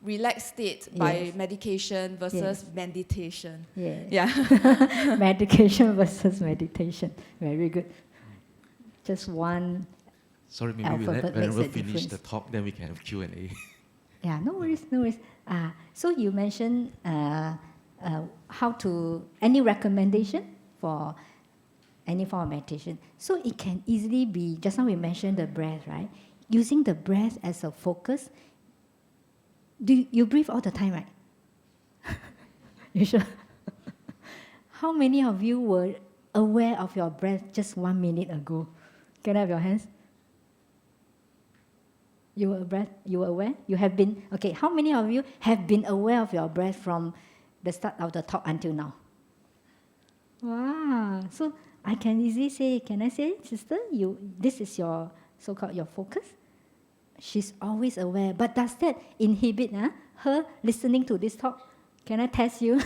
E: relaxed state by medication versus meditation.
A: Medication versus meditation. Very good. Just one.
F: Sorry, maybe we'll finish the talk, then we can have Q&A.
A: Yeah, no worries. So you mentioned how to, any recommendation for any form of meditation. So it can easily be, just now we mentioned the breath, right? Using the breath as a focus. Do you breathe all the time, right? You sure? How many of you were aware of your breath just 1 minute ago? Can I have your hands? You were aware? You have been, okay, how many of you have been aware of your breath from the start of the talk until now? Wow. So I can easily say, can I say, sister, this is your so-called your focus? She's always aware. But does that inhibit her listening to this talk? Can I test you?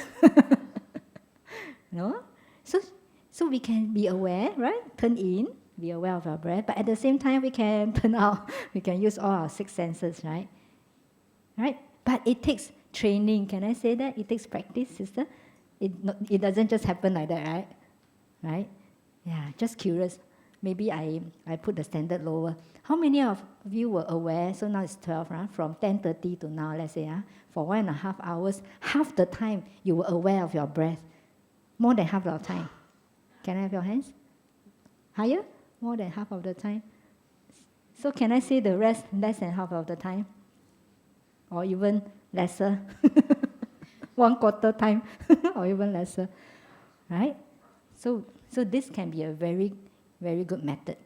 A: No? So we can be aware, right? Turn in, be aware of our breath, but at the same time we can turn out, we can use all our 6 senses, right? Right? But it takes training. Can I say that? It takes practice, sister. It doesn't just happen like that, right? Right? Yeah, just curious. Maybe I put the standard lower. How many of you were aware? So now it's 12, right? From 10:30 to now, let's say, for 1.5 hours, half the time you were aware of your breath. More than half of the time. Can I have your hands? Higher? More than half of the time. So can I say the rest less than half of the time? Or even lesser? 1/4 time, or even lesser. Right? So this can be a very, very good method.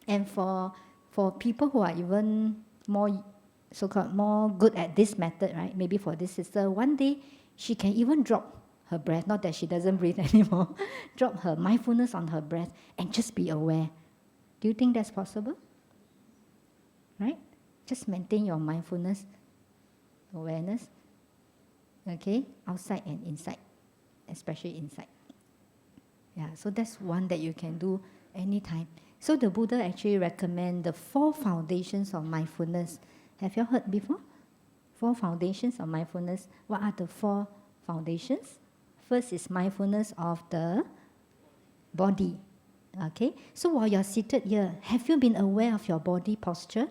A: And for people who are even more, so-called more good at this method, right? Maybe for this sister, one day she can even drop her breath, not that she doesn't breathe anymore. Drop her mindfulness on her breath and just be aware. Do you think that's possible? Right? Just maintain your mindfulness, awareness, okay, outside and inside, especially inside. Yeah, so that's one that you can do anytime. So the Buddha actually recommend the 4 foundations of mindfulness. Have you heard before? 4 foundations of mindfulness. What are the 4 foundations? First is mindfulness of the body. Okay, so while you're seated here, have you been aware of your body posture?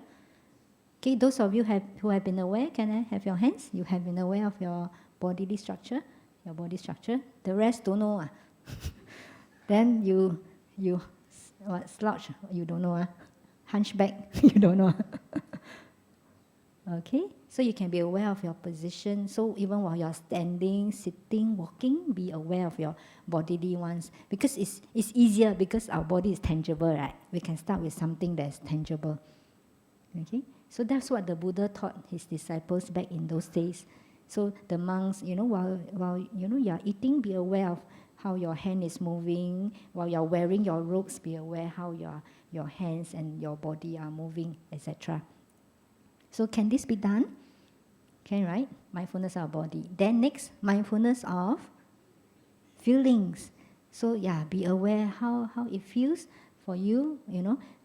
A: Okay, those of you who have been aware, can I have your hands? You have been aware of your bodily structure, your body structure. The rest don't know. Then you slouch, you don't know. Hunchback, you don't know. Okay, so you can be aware of your position. So even while you're standing, sitting, walking, be aware of your bodily ones. Because it's easier because our body is tangible, right? We can start with something that's tangible. Okay, so that's what the Buddha taught his disciples back in those days. So the monks, while you're eating, be aware of how your hand is moving. While you're wearing your robes, be aware how your hands and your body are moving, etc. So can this be done? Can, right? Mindfulness of body. Then next, mindfulness of feelings. So yeah, be aware how it feels for you,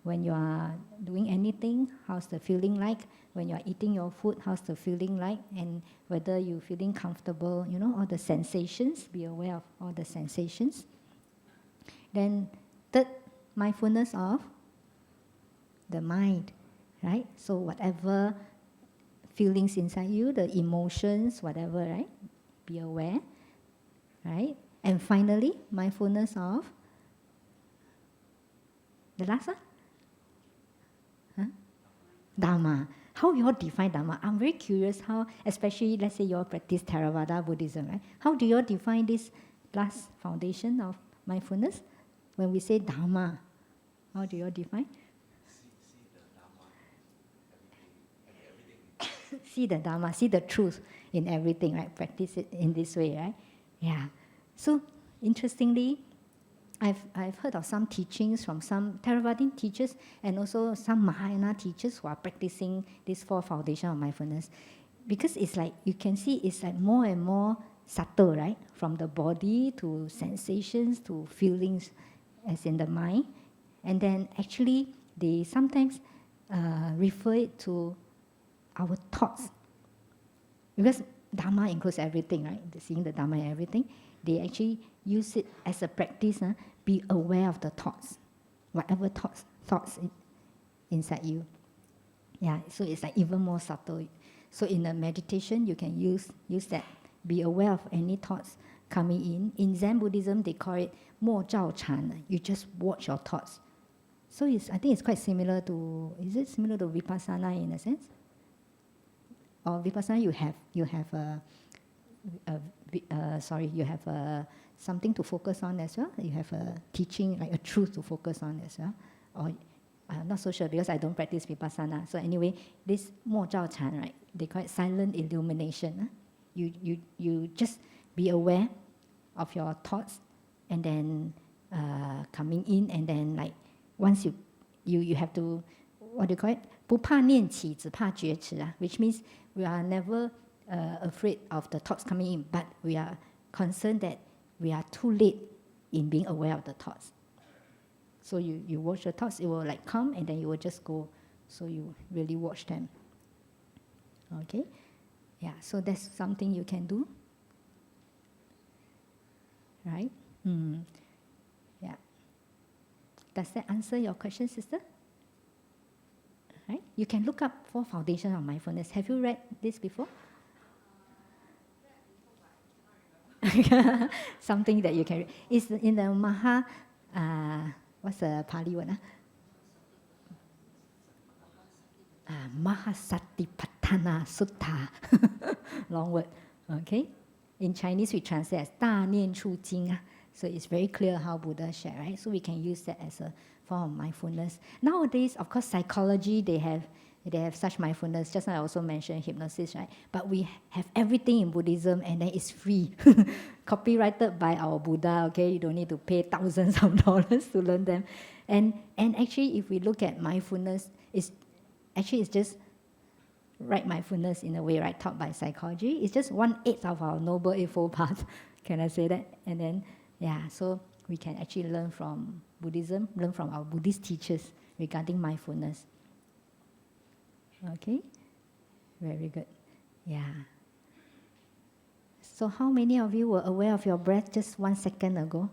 A: when you are doing anything, how's the feeling like? When you are eating your food, how's the feeling like? And whether you're feeling comfortable, all the sensations, be aware of all the sensations. Then third, mindfulness of the mind, right? So whatever feelings inside you, the emotions, whatever, right? Be aware, right? And finally, mindfulness of the last one? Dharma. How you all define Dharma? I'm very curious how, especially let's say you all practice Theravada Buddhism, right? How do you all define this last foundation of mindfulness? When we say Dharma, how do you all define? See the Dharma, see the truth in everything, right? Practice it in this way, right? Yeah. So interestingly, I've heard of some teachings from some Theravada teachers and also some Mahayana teachers who are practicing these 4 foundations of mindfulness. Because it's like, you can see it's like more and more subtle, right? From the body to sensations to feelings as in the mind. And then actually, they sometimes refer it to our thoughts. Because Dharma includes everything, right? Seeing the Dharma in everything. They actually use it as a practice. Be aware of the thoughts, whatever thoughts inside you. Yeah, so it's like even more subtle. So in a meditation, you can use that. Be aware of any thoughts coming in. In Zen Buddhism, they call it mo zhao chan. You just watch your thoughts. So I think it's quite similar to. Is it similar to vipassana in a sense? Or vipassana, you have something to focus on as well. You have a teaching, like a truth to focus on as well. Or I'm not so sure because I don't practice vipassana. So anyway, this mo zhao chan, right? They call it silent illumination. You just be aware of your thoughts, and then coming in, and then like once you have to, what do you call it? 不怕念起，只怕觉迟, which means we are never afraid of the thoughts coming in, but we are concerned that we are too late in being aware of the thoughts. So you watch the thoughts, it will like come and then you will just go. So you really watch them. Okay? Yeah, so that's something you can do. Right? Yeah. Does that answer your question, sister? Right? You can look up 4 foundations of mindfulness. Have you read this before? Something that you can read. It's in the what's the Pali word? Mahasatipatthana Sutta. Long word. Okay? In Chinese, we translate as 大念处经. So it's very clear how Buddha shared, right? So we can use that as a form of mindfulness. Nowadays, of course, psychology, they have, they have such mindfulness. Just now I also mentioned hypnosis, right? But we have everything in Buddhism, and then it's free. Copyrighted by our Buddha, okay? You don't need to pay thousands of dollars to learn them. And actually, if we look at mindfulness, it's just right mindfulness in a way, right, taught by psychology. It's just 1/8 of our Noble Eightfold Path. Can I say that? And then, yeah, so we can actually learn from Buddhism, learn from our Buddhist teachers regarding mindfulness. Okay? Very good. Yeah. So how many of you were aware of your breath just 1 second ago?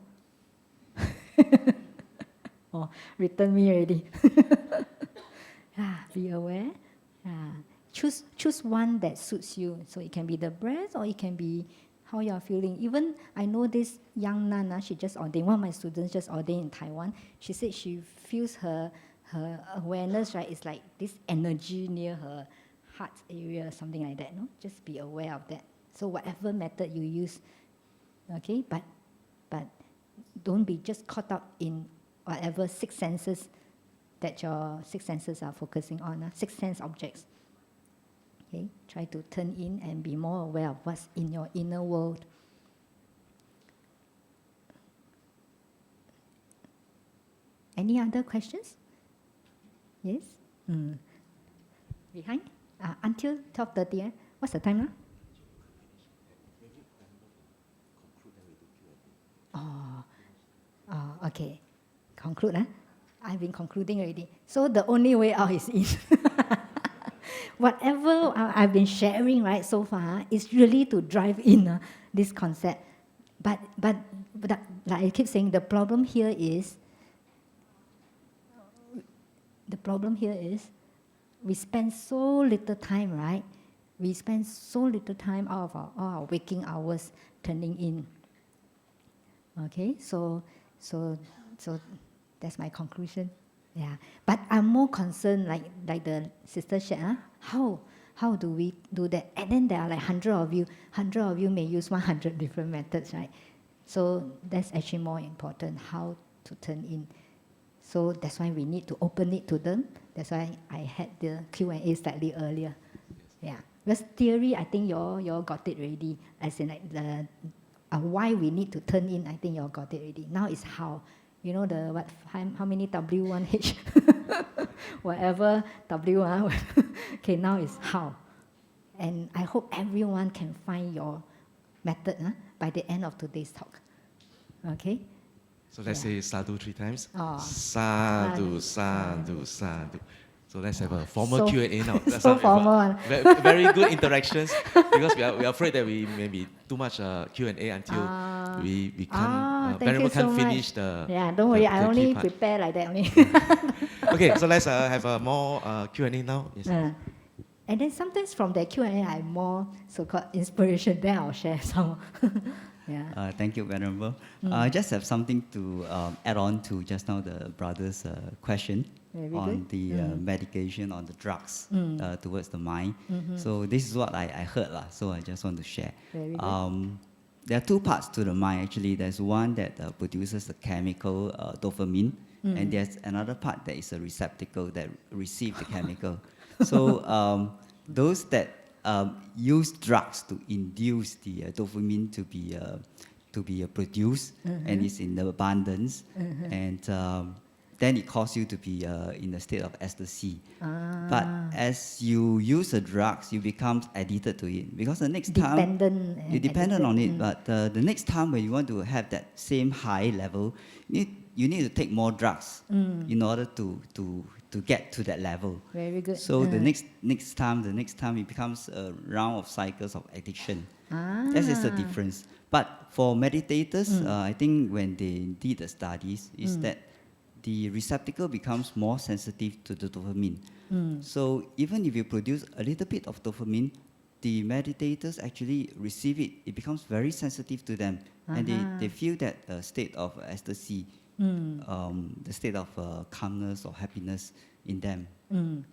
A: Oh, written me already. Be aware. Choose one that suits you. So it can be the breath, or it can be how you are feeling. Even I know this young nun, she just ordained. One of my students just ordained in Taiwan. She said she feels her awareness, right? It's like this energy near her heart area, something like that. No, just be aware of that. So whatever method you use, okay, but don't be just caught up in whatever six senses that your six senses are focusing on, six sense objects. Okay, try to turn in and be more aware of what's in your inner world. Any other questions? Yes? Behind? Until 12:30. What's the time now? Okay. Conclude. I've been concluding already. So the only way out is in. Whatever I've been sharing, right, so far, is really to drive in this concept. But like I keep saying, the problem here is we spend so little time, right? We spend so little time out of our waking hours turning in. Okay, so that's my conclusion. Yeah, but I'm more concerned, like the sister said, how do we do that? And then there are like 100 of you. 100 of you may use 100 different methods, right? So that's actually more important, how to turn in. So that's why we need to open it to them. That's why I had the Q&A slightly earlier. Yeah, because theory, I think you all got it already. As in like the why we need to turn in, I think you all got it already. Now it's how. You know how many W1H, whatever W1. Okay, now it's how. And I hope everyone can find your method by the end of today's talk. Okay?
F: So let's say sadhu 3 times.
A: Oh.
F: Sadhu, sadhu, sadhu. So let's have a formal Q&A now. That's
A: so formal.
F: Very good interactions, because we are afraid that we may be too much Q&A until we can't, Venerable can't finish the.
A: Yeah, don't worry, I only
F: part.
A: prepare like that only.
F: Okay, so let's have a more Q&A now. Yes.
A: And then sometimes from that Q&A, I have more so-called inspiration, then I'll share some. Yeah.
G: Thank you, Venerable. I just have something to add on to just now the brother's question on the medication, on the drugs towards the mind. So this is what I heard, so I just want to share. There are 2 parts to the mind, actually. There's one that produces the chemical dopamine, and there's another part that is a receptacle that receives the chemical. So those that use drugs to induce the dopamine to be produced, and it's in the abundance, and then it causes you to be in a state of ecstasy. But as you use the drugs, you become addicted to it, because the next time you're dependent on it. But the next time when you want to have that same high level, you need to take more drugs in order to get to that level.
A: Very good.
G: So the next time it becomes a round of cycles of addiction. That is the difference. But for meditators, I think when they did the studies, is that the receptacle becomes more sensitive to the dopamine. So even if you produce a little bit of dopamine, the meditators actually receive it. It becomes very sensitive to them, and they feel that state of ecstasy, the state of calmness or happiness in them.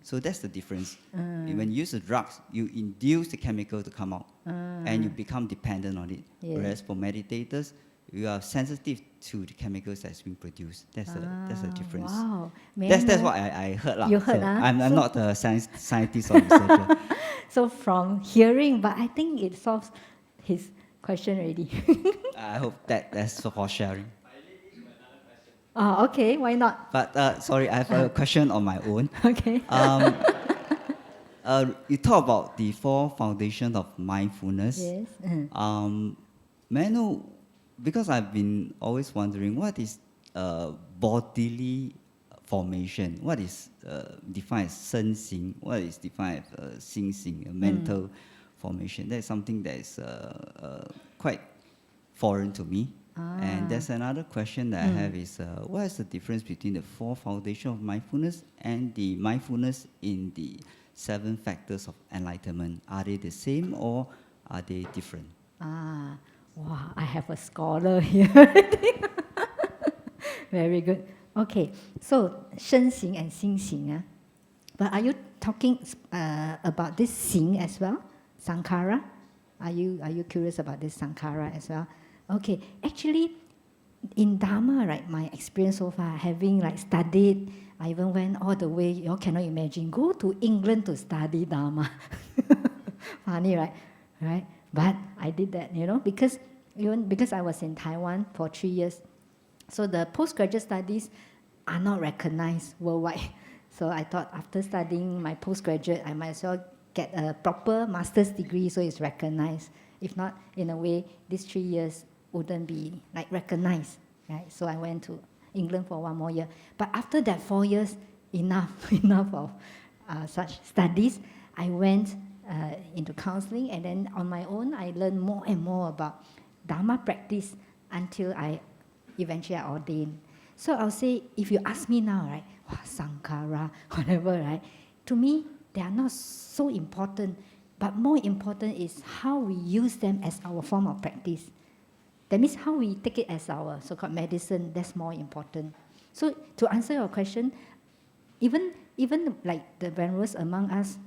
G: So that's the difference. When you use the drugs, you induce the chemical to come out, and you become dependent on it. Whereas for meditators, you are sensitive to the chemicals that's being produced. That's a difference.
A: Wow.
G: That's what I heard.
A: You heard,
G: so
A: huh?
G: I'm
A: So-
G: not a scientist or researcher.
A: So from hearing, but I think it solves his question already.
G: I hope that's for sharing.
A: Oh, okay, why not?
G: But sorry, I have a question on my own.
A: Okay.
G: You talk about the 4 foundations of mindfulness.
A: Yes.
G: May I know, because I've been always wondering, what is bodily formation? What is defined as Zen Xin? What is defined as Xin Xin, a mental formation? That's something that is quite foreign to me. And there's another question that I have is, what is the difference between the 4 foundations of mindfulness and the mindfulness in the 7 factors of enlightenment? Are they the same or are they different?
A: Wow, I have a scholar here. Very good. Okay, so Shen Xing and Xin Xing. But are you talking about this Xing as well? Sankhara? Are you curious about this Sankhara as well? Okay, actually, in Dharma, right, my experience so far, having like studied, I even went all the way, you all cannot imagine, go to England to study Dharma. Funny, right? Right? But I did that, because I was in Taiwan for 3 years. So the postgraduate studies are not recognized worldwide. So I thought after studying my postgraduate, I might as well get a proper master's degree so it's recognized. If not, in a way, these 3 years wouldn't be like recognized, right? So I went to England for 1 more year. But after that 4 years, enough of such studies. I went into counseling, and then on my own, I learned more and more about Dharma practice until I eventually ordained. So I'll say, if you ask me now, right, Sankhara, whatever, right, to me, they are not so important, but more important is how we use them as our form of practice. That means how we take it as our so-called medicine, that's more important. So to answer your question, even like the venerals among us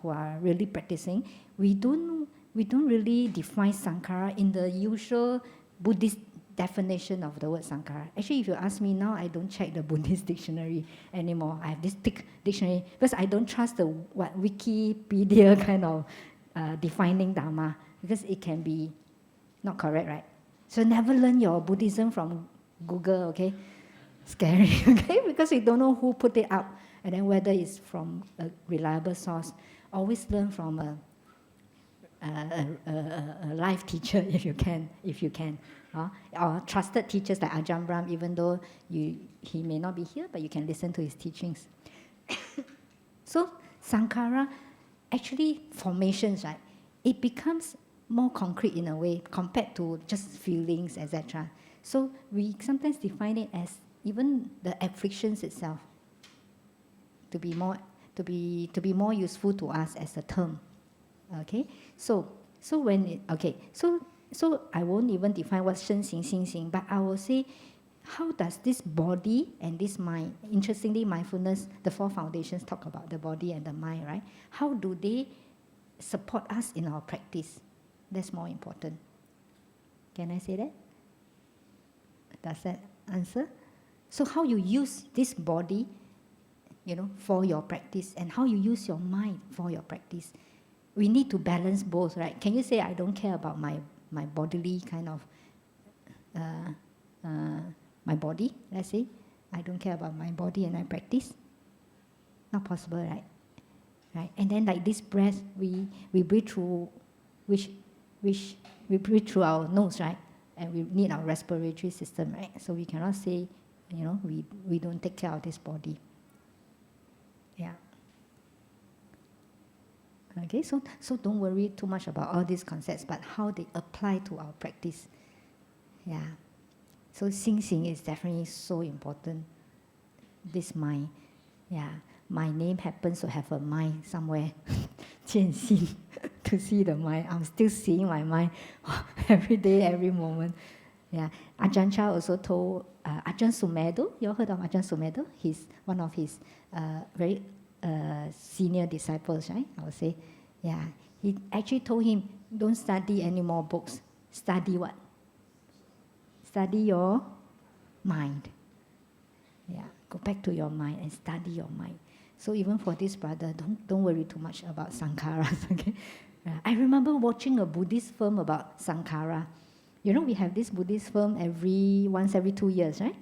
A: who are really practicing, we don't really define Sankhara in the usual Buddhist definition of the word Sankhara. Actually, if you ask me now, I don't check the Buddhist dictionary anymore. I have this thick dictionary because I don't trust the Wikipedia kind of defining Dharma, because it can be not correct, right? So never learn your Buddhism from Google, okay? Scary, okay? Because you don't know who put it up, and then whether it's from a reliable source. Always learn from a life teacher if you can. Or trusted teachers like Ajahn Brahm, even though he may not be here, but you can listen to his teachings. So Sankhara, actually formations, right? It becomes more concrete in a way compared to just feelings, etc. So we sometimes define it as even the afflictions itself to be more useful to us as a term. Okay, so I won't even define what's Shen Xing, Xin Xing, but I will say, how does this body and this mind, interestingly, mindfulness, the 4 foundations talk about the body and the mind, right? How do they support us in our practice? That's more important. Can I say that? Does that answer? So how you use this body, for your practice, and how you use your mind for your practice. We need to balance both, right? Can you say, I don't care about my bodily kind of, my body, let's say. I don't care about my body and I practice. Not possible, right? Right? And then like this breath, we breathe through, which we breathe through our nose, right? And we need our respiratory system, right? So we cannot say, we don't take care of this body. Yeah. Okay, so don't worry too much about all these concepts, but how they apply to our practice. Yeah. So Xin Xing is definitely so important. This mind. Yeah. My name happens to have a mind somewhere. Jian Xin. To see the mind. I'm still seeing my mind every day, every moment. Yeah. Ajahn Chah also told Ajahn Sumedho. You all heard of Ajahn Sumedho? He's one of his very senior disciples, right? I would say. Yeah. He actually told him, don't study any more books. Study what? study your mind. Yeah, go back to your mind and study your mind. So even for this brother, don't worry too much about sankharas. Okay, I remember watching a Buddhist film about sankhara. You know, we have this Buddhist film once every 2 years, right?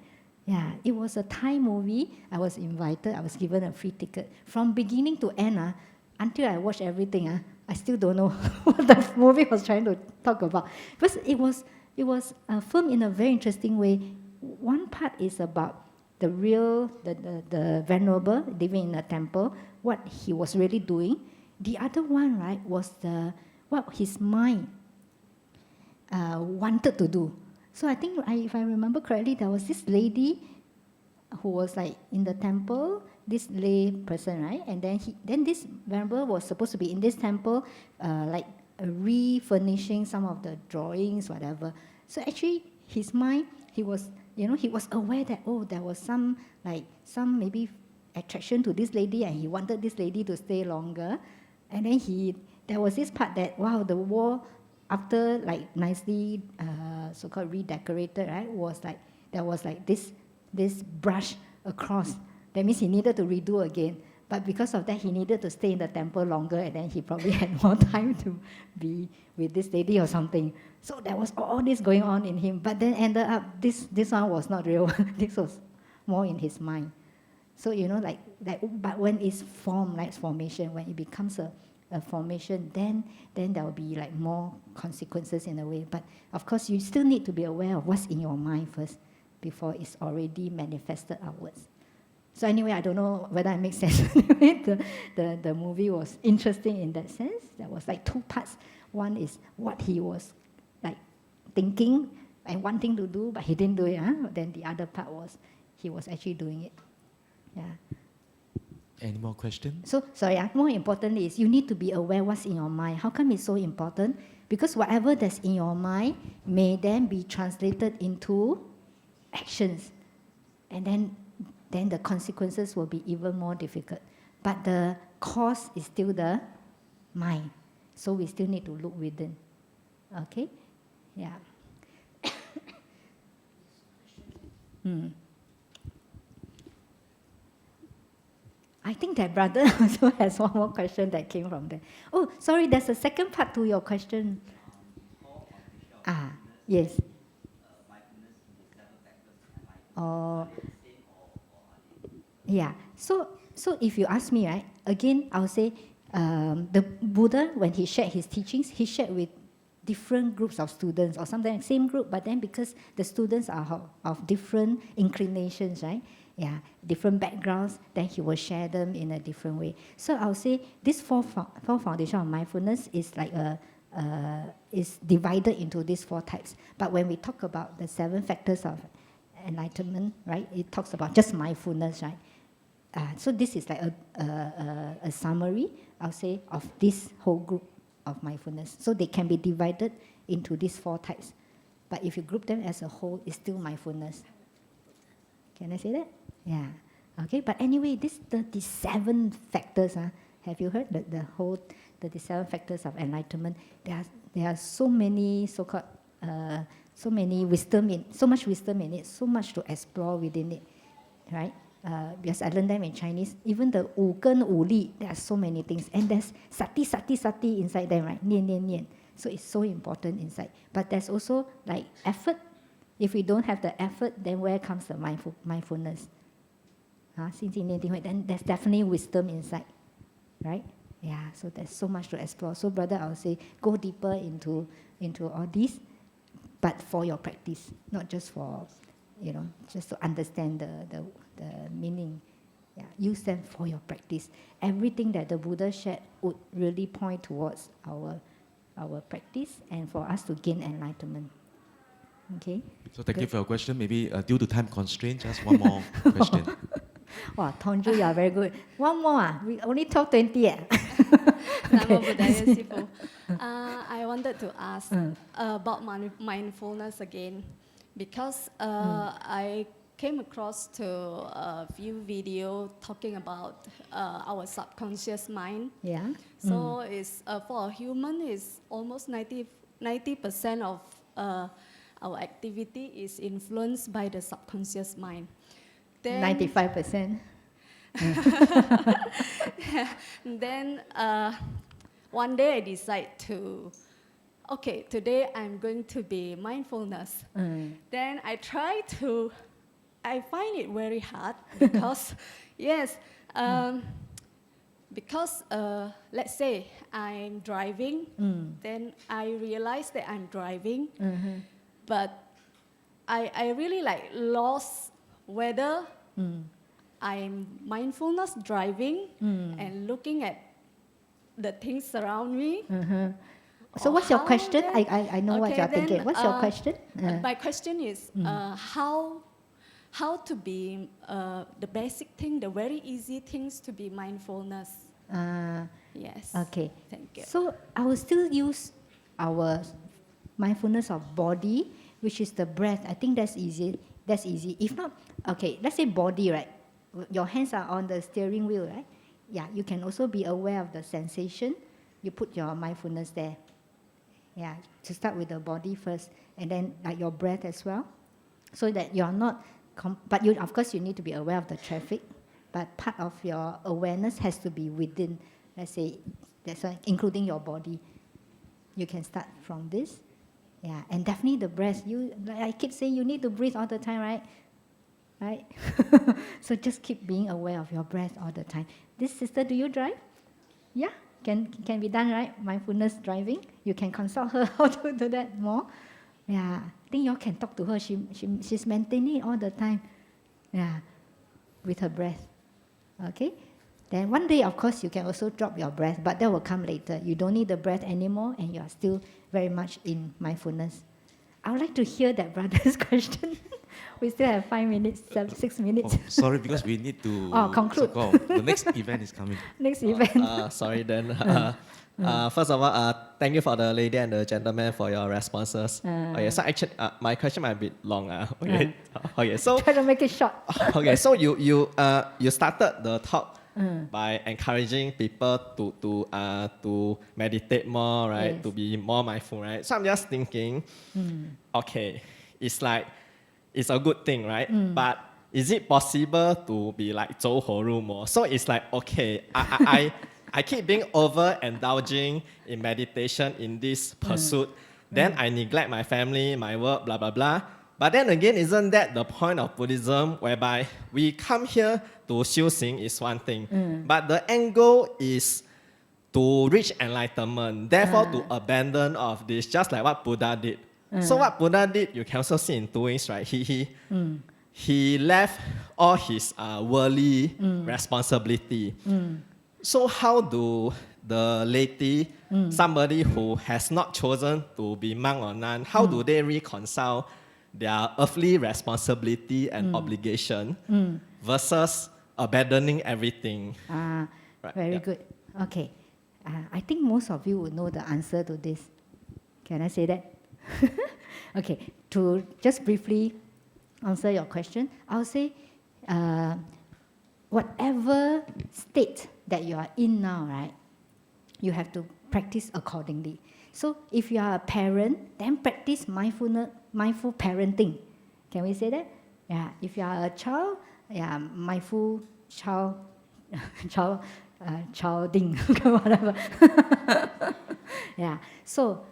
A: Yeah, it was a Thai movie. I was invited. I was given a free ticket from beginning to end. Until I watched everything, I still don't know what the movie was trying to talk about. But it was filmed in a very interesting way. One part is about the venerable living in a temple, what he was really doing. The other one, right, was what his mind wanted to do. So I think, if I remember correctly, there was this lady who was like in the temple, this lay person, right? And then this venerable was supposed to be in this temple, like refurnishing some of the drawings, whatever. So actually, his mind, he was aware that there was some maybe attraction to this lady, and he wanted this lady to stay longer. And then there was this part that the wall, after like nicely so-called redecorated, right, there was like this brush across. That means he needed to redo again. But because of that, he needed to stay in the temple longer, and then he probably had more time to be with this lady or something. So there was all this going on in him. But then ended up, this one was not real. This was more in his mind. So, but when it's formed, like formation, when it becomes a formation, then there will be like more consequences in a way. But of course, you still need to be aware of what's in your mind first before it's already manifested outwards. So anyway, I don't know whether it makes sense. The movie was interesting in that sense. There was like 2 parts. One is what he was like thinking and wanting to do, but he didn't do it. Then the other part was he was actually doing it. Yeah.
F: Any more questions?
A: So, sorry, more importantly is you need to be aware what's in your mind. How come it's so important? Because whatever that's in your mind may then be translated into actions. And then the consequences will be even more difficult. But the cause is still the mind. So we still need to look within. Okay? Yeah. I think that brother also has one more question that came from there. Oh, sorry, there's a second part to your question. Yes. Oh, yeah. So if you ask me, right, again, I'll say the Buddha, when he shared his teachings, he shared with different groups of students, or sometimes same group, but then because the students are of different inclinations, right? Yeah, different backgrounds, then he will share them in a different way. So I'll say this four foundation of mindfulness is like is divided into these 4 types. But when we talk about the 7 factors of enlightenment, right, it talks about just mindfulness, right? So this is like a summary, I'll say, of this whole group of mindfulness. So they can be divided into these 4 types. But if you group them as a whole, it's still mindfulness. Can I say that? Yeah. Okay, but anyway, these 37 factors, have you heard the whole 37 factors of enlightenment? There are so many so-called, so much wisdom in it, so much to explore within it, right? Because I learned them in Chinese. Even the 五根五力, there are so many things. And there's sati inside them, right? 念念念. So it's so important inside. But there's also like effort. If we don't have the effort, then where comes the mindfulness? Then there's definitely wisdom inside, right? Yeah, so there's so much to explore. So brother, I would say, go deeper into all these, but for your practice, not just for, just to understand the meaning. Yeah, use them for your practice. Everything that the Buddha shared would really point towards our practice and for us to gain enlightenment. Okay.
F: So thank you for your question. Maybe due to time constraint, just one more question.
A: Wow, Tongju, you are very good. One more. We only talk 20.
H: I wanted to ask about mindfulness again, because I came across to a few videos talking about our subconscious mind.
A: Yeah.
H: So it's for a human, it's almost 90% of our activity is influenced by the subconscious mind. Then
A: 95%.
H: Then one day I decide to, okay, today I'm going to be mindfulness. Then I find it very hard because, yes, because let's say I'm driving, then I realize that I'm driving, but I really like lost whether I'm mindfulness driving and looking at the things around me.
A: So what's your question?
H: Then,
A: I know what you're thinking. What's your question?
H: My question is how to be the basic thing, the very easy things to be mindfulness. Yes.
A: Okay.
H: Thank you.
A: So I will still use our mindfulness of body, which is the breath. I think that's easy. That's easy. If not, okay, let's say body, right? Your hands are on the steering wheel, right? Yeah, you can also be aware of the sensation. You put your mindfulness there. Yeah, to start with the body first, and then like your breath as well, so that you're not. But you, of course, you need to be aware of the traffic. But part of your awareness has to be within. Let's say that's why, including your body. You can start from this. Yeah, and definitely the breath. Like I keep saying, you need to breathe all the time, right? Right? So just keep being aware of your breath all the time. This sister, do you drive? Yeah, can be done, right? Mindfulness driving. You can consult her how to do that more. Yeah, I think you all can talk to her. She's maintaining it all the time. Yeah, with her breath. Okay? Then one day, of course, you can also drop your breath, but that will come later. You don't need the breath anymore, and you are still very much in mindfulness. I would like to hear that brother's question. We still have 5 minutes, 6 minutes.
F: Oh, sorry, because we need to
A: conclude.
F: The next event is coming.
A: Next event.
C: Sorry then. First of all, thank you for the lady and the gentleman for your responses. Okay, so actually, my question might be a bit long. Okay. Okay, so
A: try to make it short.
C: Okay, so you started the talk by encouraging people to meditate more, right?
A: Yes.
C: To be more mindful, right? So I'm just thinking, okay, it's like it's a good thing, right? But is it possible to be like 走火入魔? So it's like, okay, I keep being overindulging in meditation in this pursuit. Then I neglect my family, my work, blah, blah, blah. But then again, isn't that the point of Buddhism, whereby we come here to 修行 is one thing, but the end goal is to reach enlightenment, therefore to abandon of this, just like what Buddha did. So what Buddha did, you can also see in two ways, right? He left all his worldly responsibility. So how do the laity, somebody who has not chosen to be monk or nun, how do they reconcile their earthly responsibility and obligation versus abandoning everything?
A: Right, very good. Okay. I think most of you would know the answer to this. Can I say that? Okay. To just briefly answer your question, I'll say whatever state that you are in now, right, you have to practice accordingly. So if you are a parent, then practice mindful parenting. Can we say that? Yeah. If you are a child, yeah, mindful childing, whatever. Yeah. So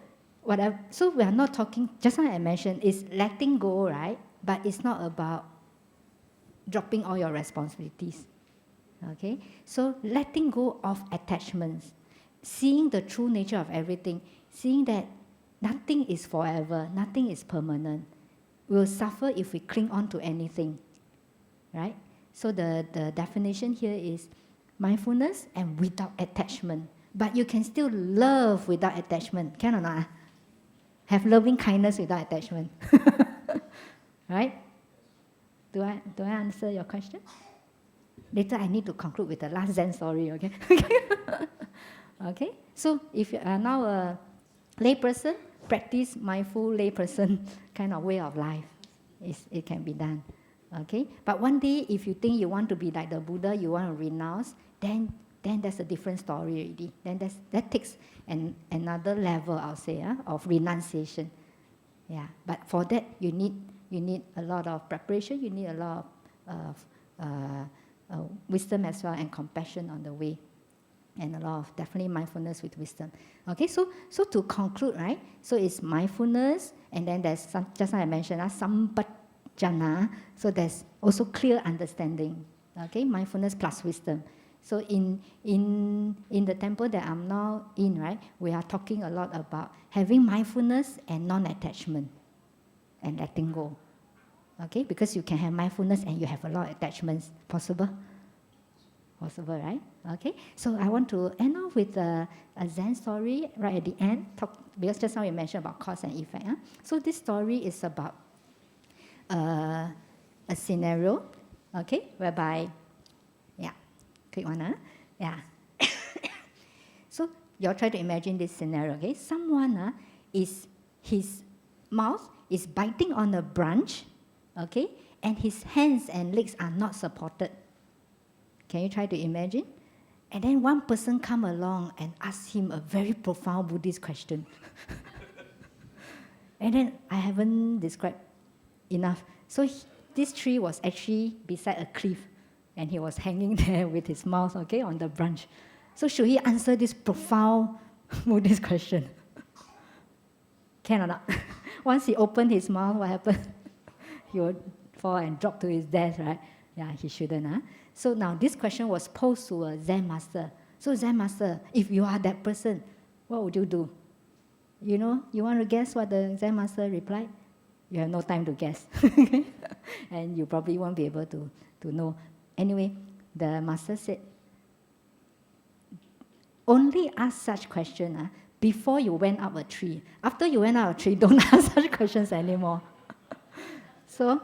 A: whatever. So we are not talking. Just like I mentioned, is letting go, right? But it's not about dropping all your responsibilities. Okay. So letting go of attachments, seeing the true nature of everything, seeing that nothing is forever, nothing is permanent. We will suffer if we cling on to anything, right? So the definition here is mindfulness and without attachment. But you can still love without attachment. Can or not? Have loving kindness without attachment. Right? Do I answer your question? Later I need to conclude with the last Zen story, okay? Okay? So if you are now a layperson, practice mindful layperson kind of way of life. It can be done. Okay? But one day, if you think you want to be like the Buddha, you want to renounce, then that's a different story already. Then that takes another level, I'll say, of renunciation. Yeah, but for that you need a lot of preparation. You need a lot of wisdom as well, and compassion on the way, and a lot of definitely mindfulness with wisdom. Okay, so to conclude, right? So it's mindfulness, and then there's some, just like I mentioned, sampajana. So there's also clear understanding. Okay, mindfulness plus wisdom. So in the temple that I'm now in, right, we are talking a lot about having mindfulness and non-attachment and letting go. Okay, because you can have mindfulness and you have a lot of attachments. Possible? Possible, right? Okay, so I want to end off with a Zen story right at the end, because just now we mentioned about cause and effect. Huh? So this story is about a scenario, okay, whereby, quick one, huh? Yeah. So you all try to imagine this scenario, okay? Someone his mouth is biting on a branch, okay, and his hands and legs are not supported. Can you try to imagine? And then one person come along and ask him a very profound Buddhist question. And then I haven't described enough. So this tree was actually beside a cliff, and he was hanging there with his mouth, okay, on the branch. So should he answer this profound Buddhist question? Can or not? Once he opened his mouth, what happened? He would fall and drop to his death, right? Yeah, he shouldn't. Huh? So now this question was posed to a Zen master. So Zen master, if you are that person, what would you do? You know, you want to guess what the Zen master replied? You have no time to guess. And you probably won't be able to know. Anyway, the master said, only ask such questions before you went up a tree. After you went up a tree, don't ask such questions anymore. So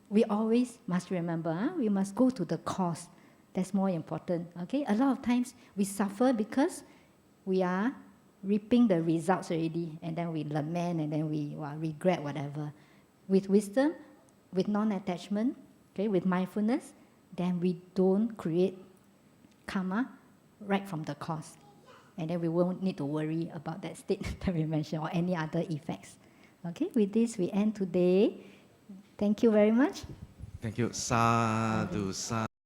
A: we always must remember, we must go to the cause. That's more important. Okay? A lot of times we suffer because we are reaping the results already, and then we lament, and then we regret whatever. With wisdom, with non-attachment, okay, with mindfulness, then we don't create karma right from the cause. And then we won't need to worry about that state that we mentioned or any other effects. Okay, with this we end today. Thank you very much.
F: Thank you. Sadhu, sadhu.